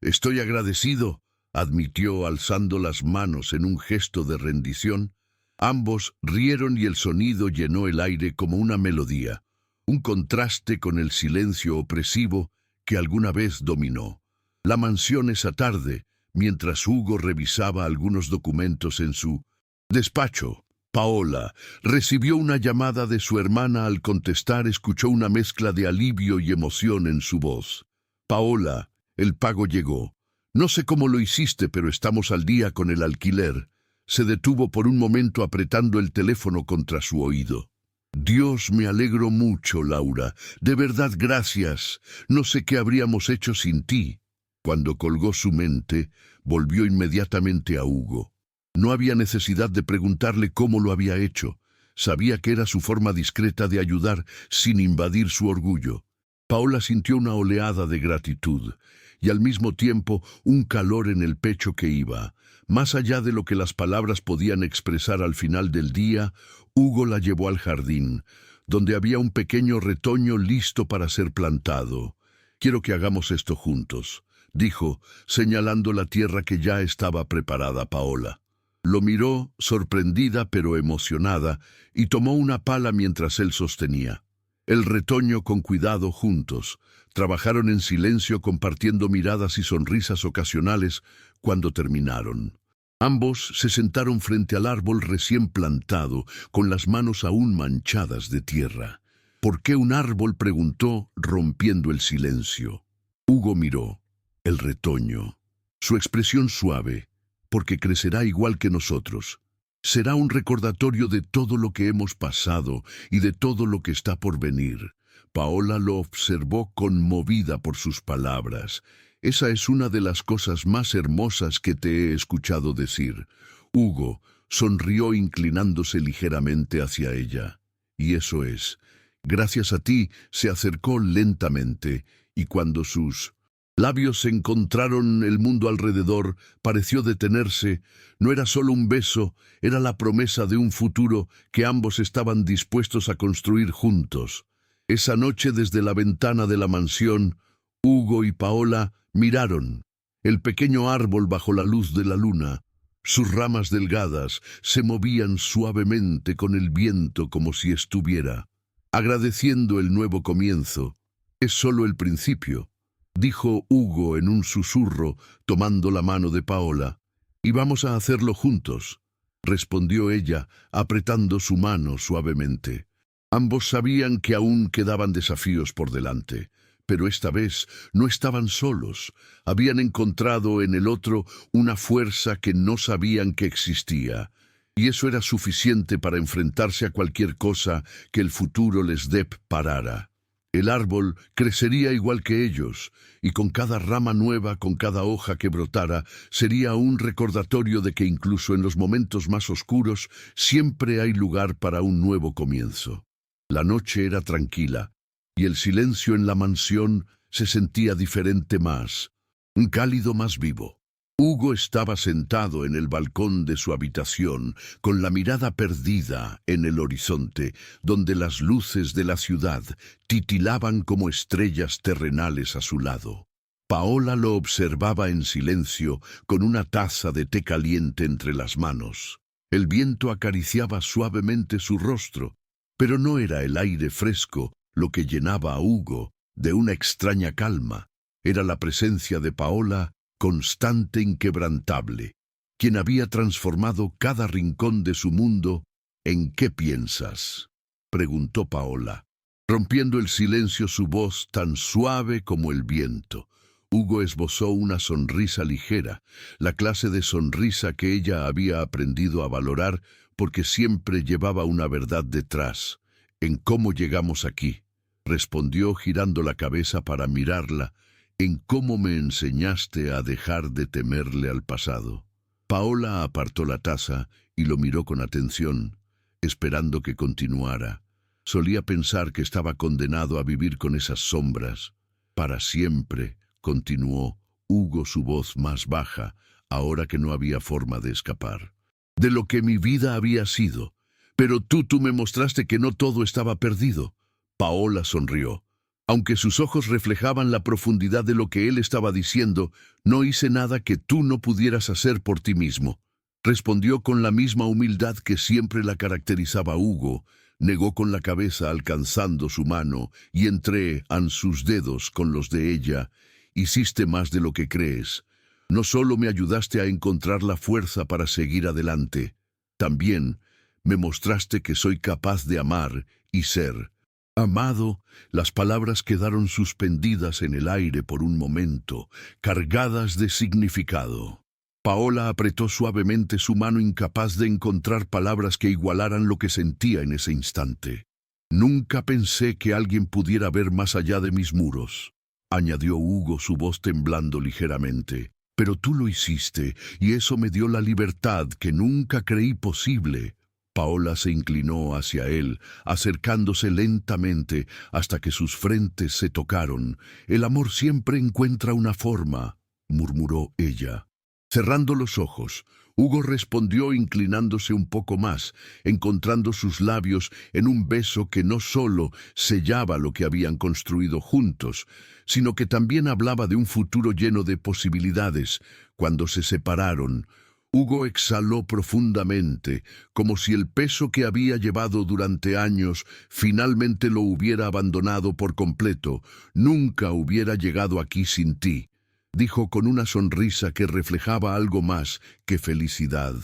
estoy agradecido, admitió alzando las manos en un gesto de rendición. Ambos rieron y el sonido llenó el aire como una melodía, un contraste con el silencio opresivo que alguna vez dominó la mansión esa tarde. Mientras Hugo revisaba algunos documentos en su despacho, Paola recibió una llamada de su hermana. Al contestar, escuchó una mezcla de alivio y emoción en su voz. Paola, el pago llegó. No sé cómo lo hiciste, pero estamos al día con el alquiler. Se detuvo por un momento apretando el teléfono contra su oído. Dios, me alegro mucho, Laura. De verdad, gracias. No sé qué habríamos hecho sin ti. Cuando colgó su mente, volvió inmediatamente a Hugo. No había necesidad de preguntarle cómo lo había hecho. Sabía que era su forma discreta de ayudar sin invadir su orgullo. Paola sintió una oleada de gratitud y al mismo tiempo un calor en el pecho que iba más allá de lo que las palabras podían expresar. Al final del día, Hugo la llevó al jardín, donde había un pequeño retoño listo para ser plantado. Quiero que hagamos esto juntos, dijo, señalando la tierra que ya estaba preparada. Paola lo miró, sorprendida pero emocionada, y tomó una pala mientras él sostenía el retoño con cuidado. Juntos trabajaron en silencio, compartiendo miradas y sonrisas ocasionales. Cuando terminaron, Ambos se sentaron frente al árbol recién plantado, con las manos aún manchadas de tierra. ¿Por qué un árbol?, preguntó, rompiendo el silencio. Hugo miró. El retoño. Su expresión suave. Porque crecerá igual que nosotros. Será un recordatorio de todo lo que hemos pasado y de todo lo que está por venir. Paola lo observó conmovida por sus palabras. Esa es una de las cosas más hermosas que te he escuchado decir. Hugo sonrió inclinándose ligeramente hacia ella. Y eso es. Gracias a ti se acercó lentamente, y cuando sus labios se encontraron, el mundo alrededor pareció detenerse. No era solo un beso, era la promesa de un futuro que ambos estaban dispuestos a construir juntos. Esa noche, desde la ventana de la mansión, Hugo y Paola miraron el pequeño árbol bajo la luz de la luna. Sus ramas delgadas se movían suavemente con el viento como si estuviera agradeciendo el nuevo comienzo. Es solo el principio, dijo Hugo en un susurro, tomando la mano de Paola. Y vamos a hacerlo juntos, respondió ella, apretando su mano suavemente. Ambos sabían que aún quedaban desafíos por delante, pero esta vez no estaban solos. Habían encontrado en el otro una fuerza que no sabían que existía, y eso era suficiente para enfrentarse a cualquier cosa que el futuro les deparara. El árbol crecería igual que ellos, y con cada rama nueva, con cada hoja que brotara, sería un recordatorio de que incluso en los momentos más oscuros siempre hay lugar para un nuevo comienzo. La noche era tranquila, y el silencio en la mansión se sentía diferente más, un cálido más vivo. Hugo estaba sentado en el balcón de su habitación, con la mirada perdida en el horizonte, donde las luces de la ciudad titilaban como estrellas terrenales a su lado. Paola lo observaba en silencio, con una taza de té caliente entre las manos. El viento acariciaba suavemente su rostro, pero no era el aire fresco lo que llenaba a Hugo de una extraña calma. Era la presencia de Paola, constante, inquebrantable, quien había transformado cada rincón de su mundo. ¿En qué piensas?, preguntó Paola, rompiendo el silencio su voz tan suave como el viento. Hugo esbozó una sonrisa ligera, la clase de sonrisa que ella había aprendido a valorar porque siempre llevaba una verdad detrás. «¿En cómo llegamos aquí?», respondió girando la cabeza para mirarla. «En cómo me enseñaste a dejar de temerle al pasado». Paola apartó la taza y lo miró con atención, esperando que continuara. Solía pensar que estaba condenado a vivir con esas sombras. «Para siempre», continuó Hugo, su voz más baja, ahora que no había forma de escapar. «De lo que mi vida había sido. Pero tú me mostraste que no todo estaba perdido». Paola sonrió. Aunque sus ojos reflejaban la profundidad de lo que él estaba diciendo, «No hice nada que tú no pudieras hacer por ti mismo», respondió con la misma humildad que siempre la caracterizaba a Hugo. Negó con la cabeza, alcanzando su mano, y entre sus dedos con los de ella. «Hiciste más de lo que crees. No solo me ayudaste a encontrar la fuerza para seguir adelante, también me mostraste que soy capaz de amar y ser amado». Las palabras quedaron suspendidas en el aire por un momento, cargadas de significado. Paola apretó suavemente su mano, incapaz de encontrar palabras que igualaran lo que sentía en ese instante. «Nunca pensé que alguien pudiera ver más allá de mis muros», añadió Hugo, su voz temblando ligeramente. «Pero tú lo hiciste, y eso me dio la libertad que nunca creí posible». Paola se inclinó hacia él, acercándose lentamente hasta que sus frentes se tocaron. «El amor siempre encuentra una forma», murmuró ella. Cerrando los ojos, Hugo respondió inclinándose un poco más, encontrando sus labios en un beso que no solo sellaba lo que habían construido juntos, sino que también hablaba de un futuro lleno de posibilidades. Cuando se separaron, Hugo exhaló profundamente, como si el peso que había llevado durante años finalmente lo hubiera abandonado por completo. «Nunca hubiera llegado aquí sin ti», dijo con una sonrisa que reflejaba algo más que felicidad.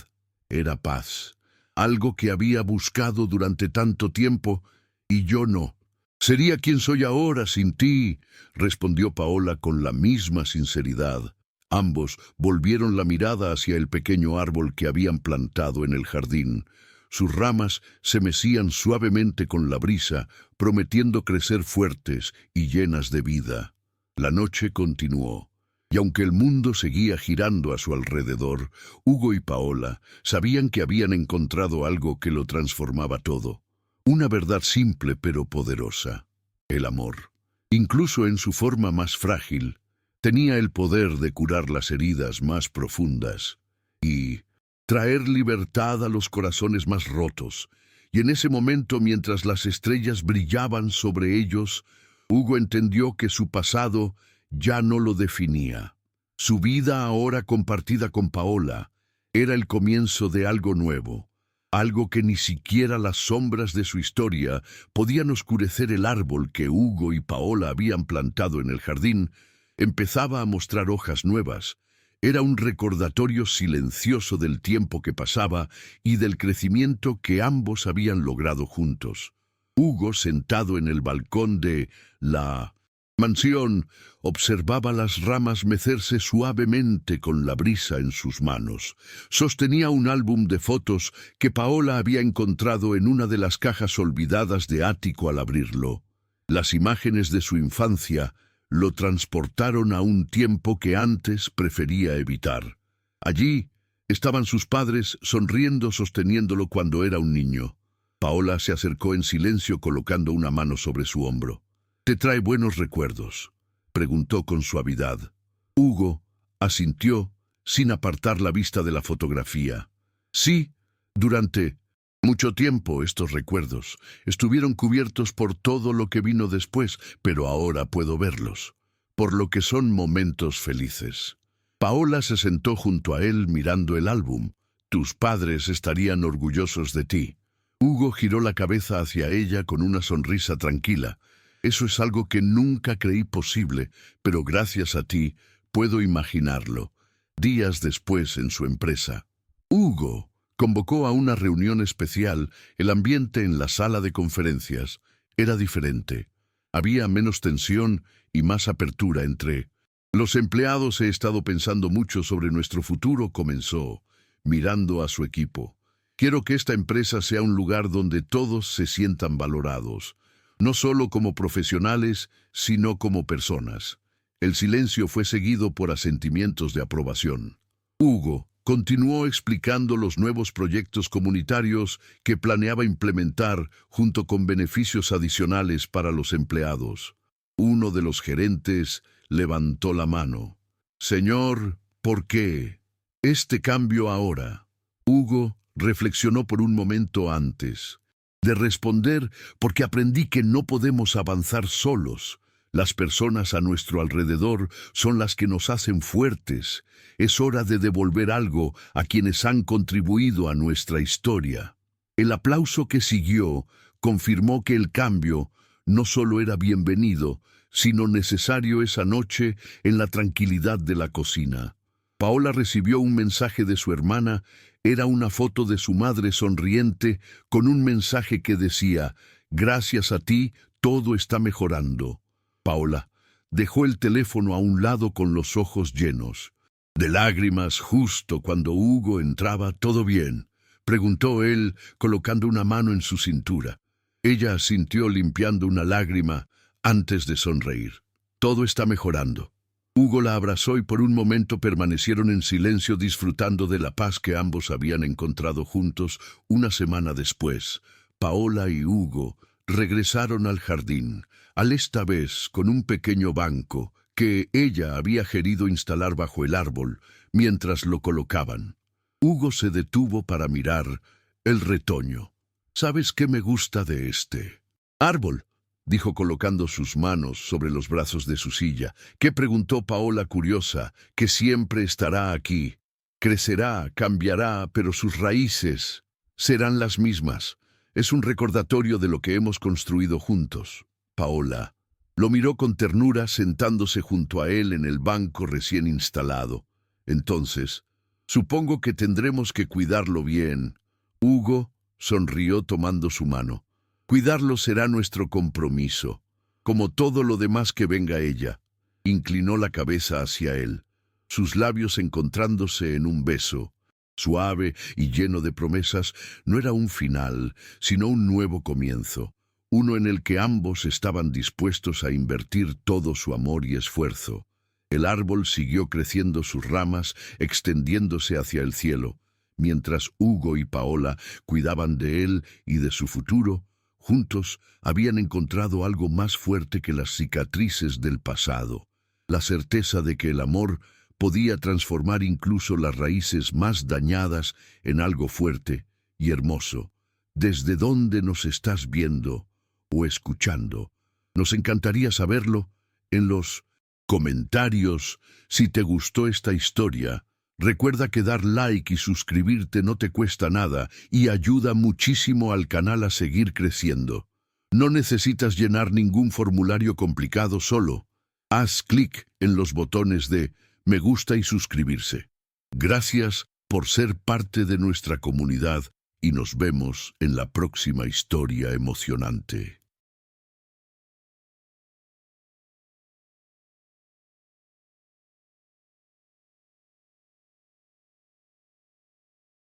Era paz, algo que había buscado durante tanto tiempo, y yo no. «Sería quien soy ahora sin ti», respondió Paola con la misma sinceridad. Ambos volvieron la mirada hacia el pequeño árbol que habían plantado en el jardín. Sus ramas se mecían suavemente con la brisa, prometiendo crecer fuertes y llenas de vida. La noche continuó, y aunque el mundo seguía girando a su alrededor, Hugo y Paola sabían que habían encontrado algo que lo transformaba todo. Una verdad simple pero poderosa: el amor. Incluso en su forma más frágil, tenía el poder de curar las heridas más profundas y traer libertad a los corazones más rotos. Y en ese momento, mientras las estrellas brillaban sobre ellos, Hugo entendió que su pasado ya no lo definía. Su vida, ahora compartida con Paola, era el comienzo de algo nuevo, algo que ni siquiera las sombras de su historia podían oscurecer. El árbol que Hugo y Paola habían plantado en el jardín empezaba a mostrar hojas nuevas. Era un recordatorio silencioso del tiempo que pasaba y del crecimiento que ambos habían logrado juntos. Hugo, sentado en el balcón de la mansión, observaba las ramas mecerse suavemente con la brisa en sus manos. Sostenía un álbum de fotos que Paola había encontrado en una de las cajas olvidadas de ático al abrirlo. Las imágenes de su infancia lo transportaron a un tiempo que antes prefería evitar. Allí estaban sus padres sonriendo, sosteniéndolo cuando era un niño. Paola se acercó en silencio colocando una mano sobre su hombro. «¿Te trae buenos recuerdos?», preguntó con suavidad. Hugo asintió sin apartar la vista de la fotografía. «Sí, durante mucho tiempo estos recuerdos estuvieron cubiertos por todo lo que vino después, pero ahora puedo verlos, por lo que son momentos felices». Paola se sentó junto a él mirando el álbum. «Tus padres estarían orgullosos de ti». Hugo giró la cabeza hacia ella con una sonrisa tranquila. «Eso es algo que nunca creí posible, pero gracias a ti puedo imaginarlo». Días después, en su empresa, Hugo convocó a una reunión especial. El ambiente en la sala de conferencias era diferente. Había menos tensión y más apertura entre los empleados. «He estado pensando mucho sobre nuestro futuro», comenzó, mirando a su equipo. «Quiero que esta empresa sea un lugar donde todos se sientan valorados, no solo como profesionales, sino como personas». El silencio fue seguido por asentimientos de aprobación. Hugo continuó explicando los nuevos proyectos comunitarios que planeaba implementar junto con beneficios adicionales para los empleados. Uno de los gerentes levantó la mano. «Señor, ¿por qué este cambio ahora?». Hugo reflexionó por un momento antes de responder. «Porque aprendí que no podemos avanzar solos. Las personas a nuestro alrededor son las que nos hacen fuertes. Es hora de devolver algo a quienes han contribuido a nuestra historia». El aplauso que siguió confirmó que el cambio no solo era bienvenido, sino necesario. Esa noche, en la tranquilidad de la cocina, Paola recibió un mensaje de su hermana. Era una foto de su madre sonriente con un mensaje que decía: «Gracias a ti, todo está mejorando». Paola dejó el teléfono a un lado con los ojos llenos de lágrimas justo cuando Hugo entraba. «¿Todo bien?», preguntó él, colocando una mano en su cintura. Ella asintió limpiando una lágrima antes de sonreír. «Todo está mejorando». Hugo la abrazó y por un momento permanecieron en silencio, disfrutando de la paz que ambos habían encontrado juntos. Una semana después, Paola y Hugo regresaron al jardín, esta vez con un pequeño banco que ella había querido instalar bajo el árbol. Mientras lo colocaban, Hugo se detuvo para mirar el retoño. «¿Sabes qué me gusta de este árbol?», dijo colocando sus manos sobre los brazos de su silla. «¿Qué?», preguntó Paola curiosa. «Que siempre estará aquí. Crecerá, cambiará, pero sus raíces serán las mismas. Es un recordatorio de lo que hemos construido juntos». Paola Lo miró con ternura sentándose junto a él en el banco recién instalado. Entonces, supongo que tendremos que cuidarlo bien. Hugo sonrió tomando su mano. Cuidarlo será nuestro compromiso, como todo lo demás que venga ella. Inclinó la cabeza hacia él, sus labios encontrándose en un beso. Suave y lleno de promesas, no era un final, sino un nuevo comienzo, uno en el que ambos estaban dispuestos a invertir todo su amor y esfuerzo. El árbol siguió creciendo sus ramas, extendiéndose hacia el cielo, mientras Hugo y Paola cuidaban de él y de su futuro. Juntos habían encontrado algo más fuerte que las cicatrices del pasado, la certeza de que el amor podía transformar incluso las raíces más dañadas en algo fuerte y hermoso. ¿Desde dónde nos estás viendo o escuchando? Nos encantaría saberlo en los comentarios. Si te gustó esta historia, recuerda que dar like y suscribirte no te cuesta nada y ayuda muchísimo al canal a seguir creciendo. No necesitas llenar ningún formulario complicado, solo haz clic en los botones de me gusta y suscribirse. Gracias por ser parte de nuestra comunidad y nos vemos en la próxima historia emocionante.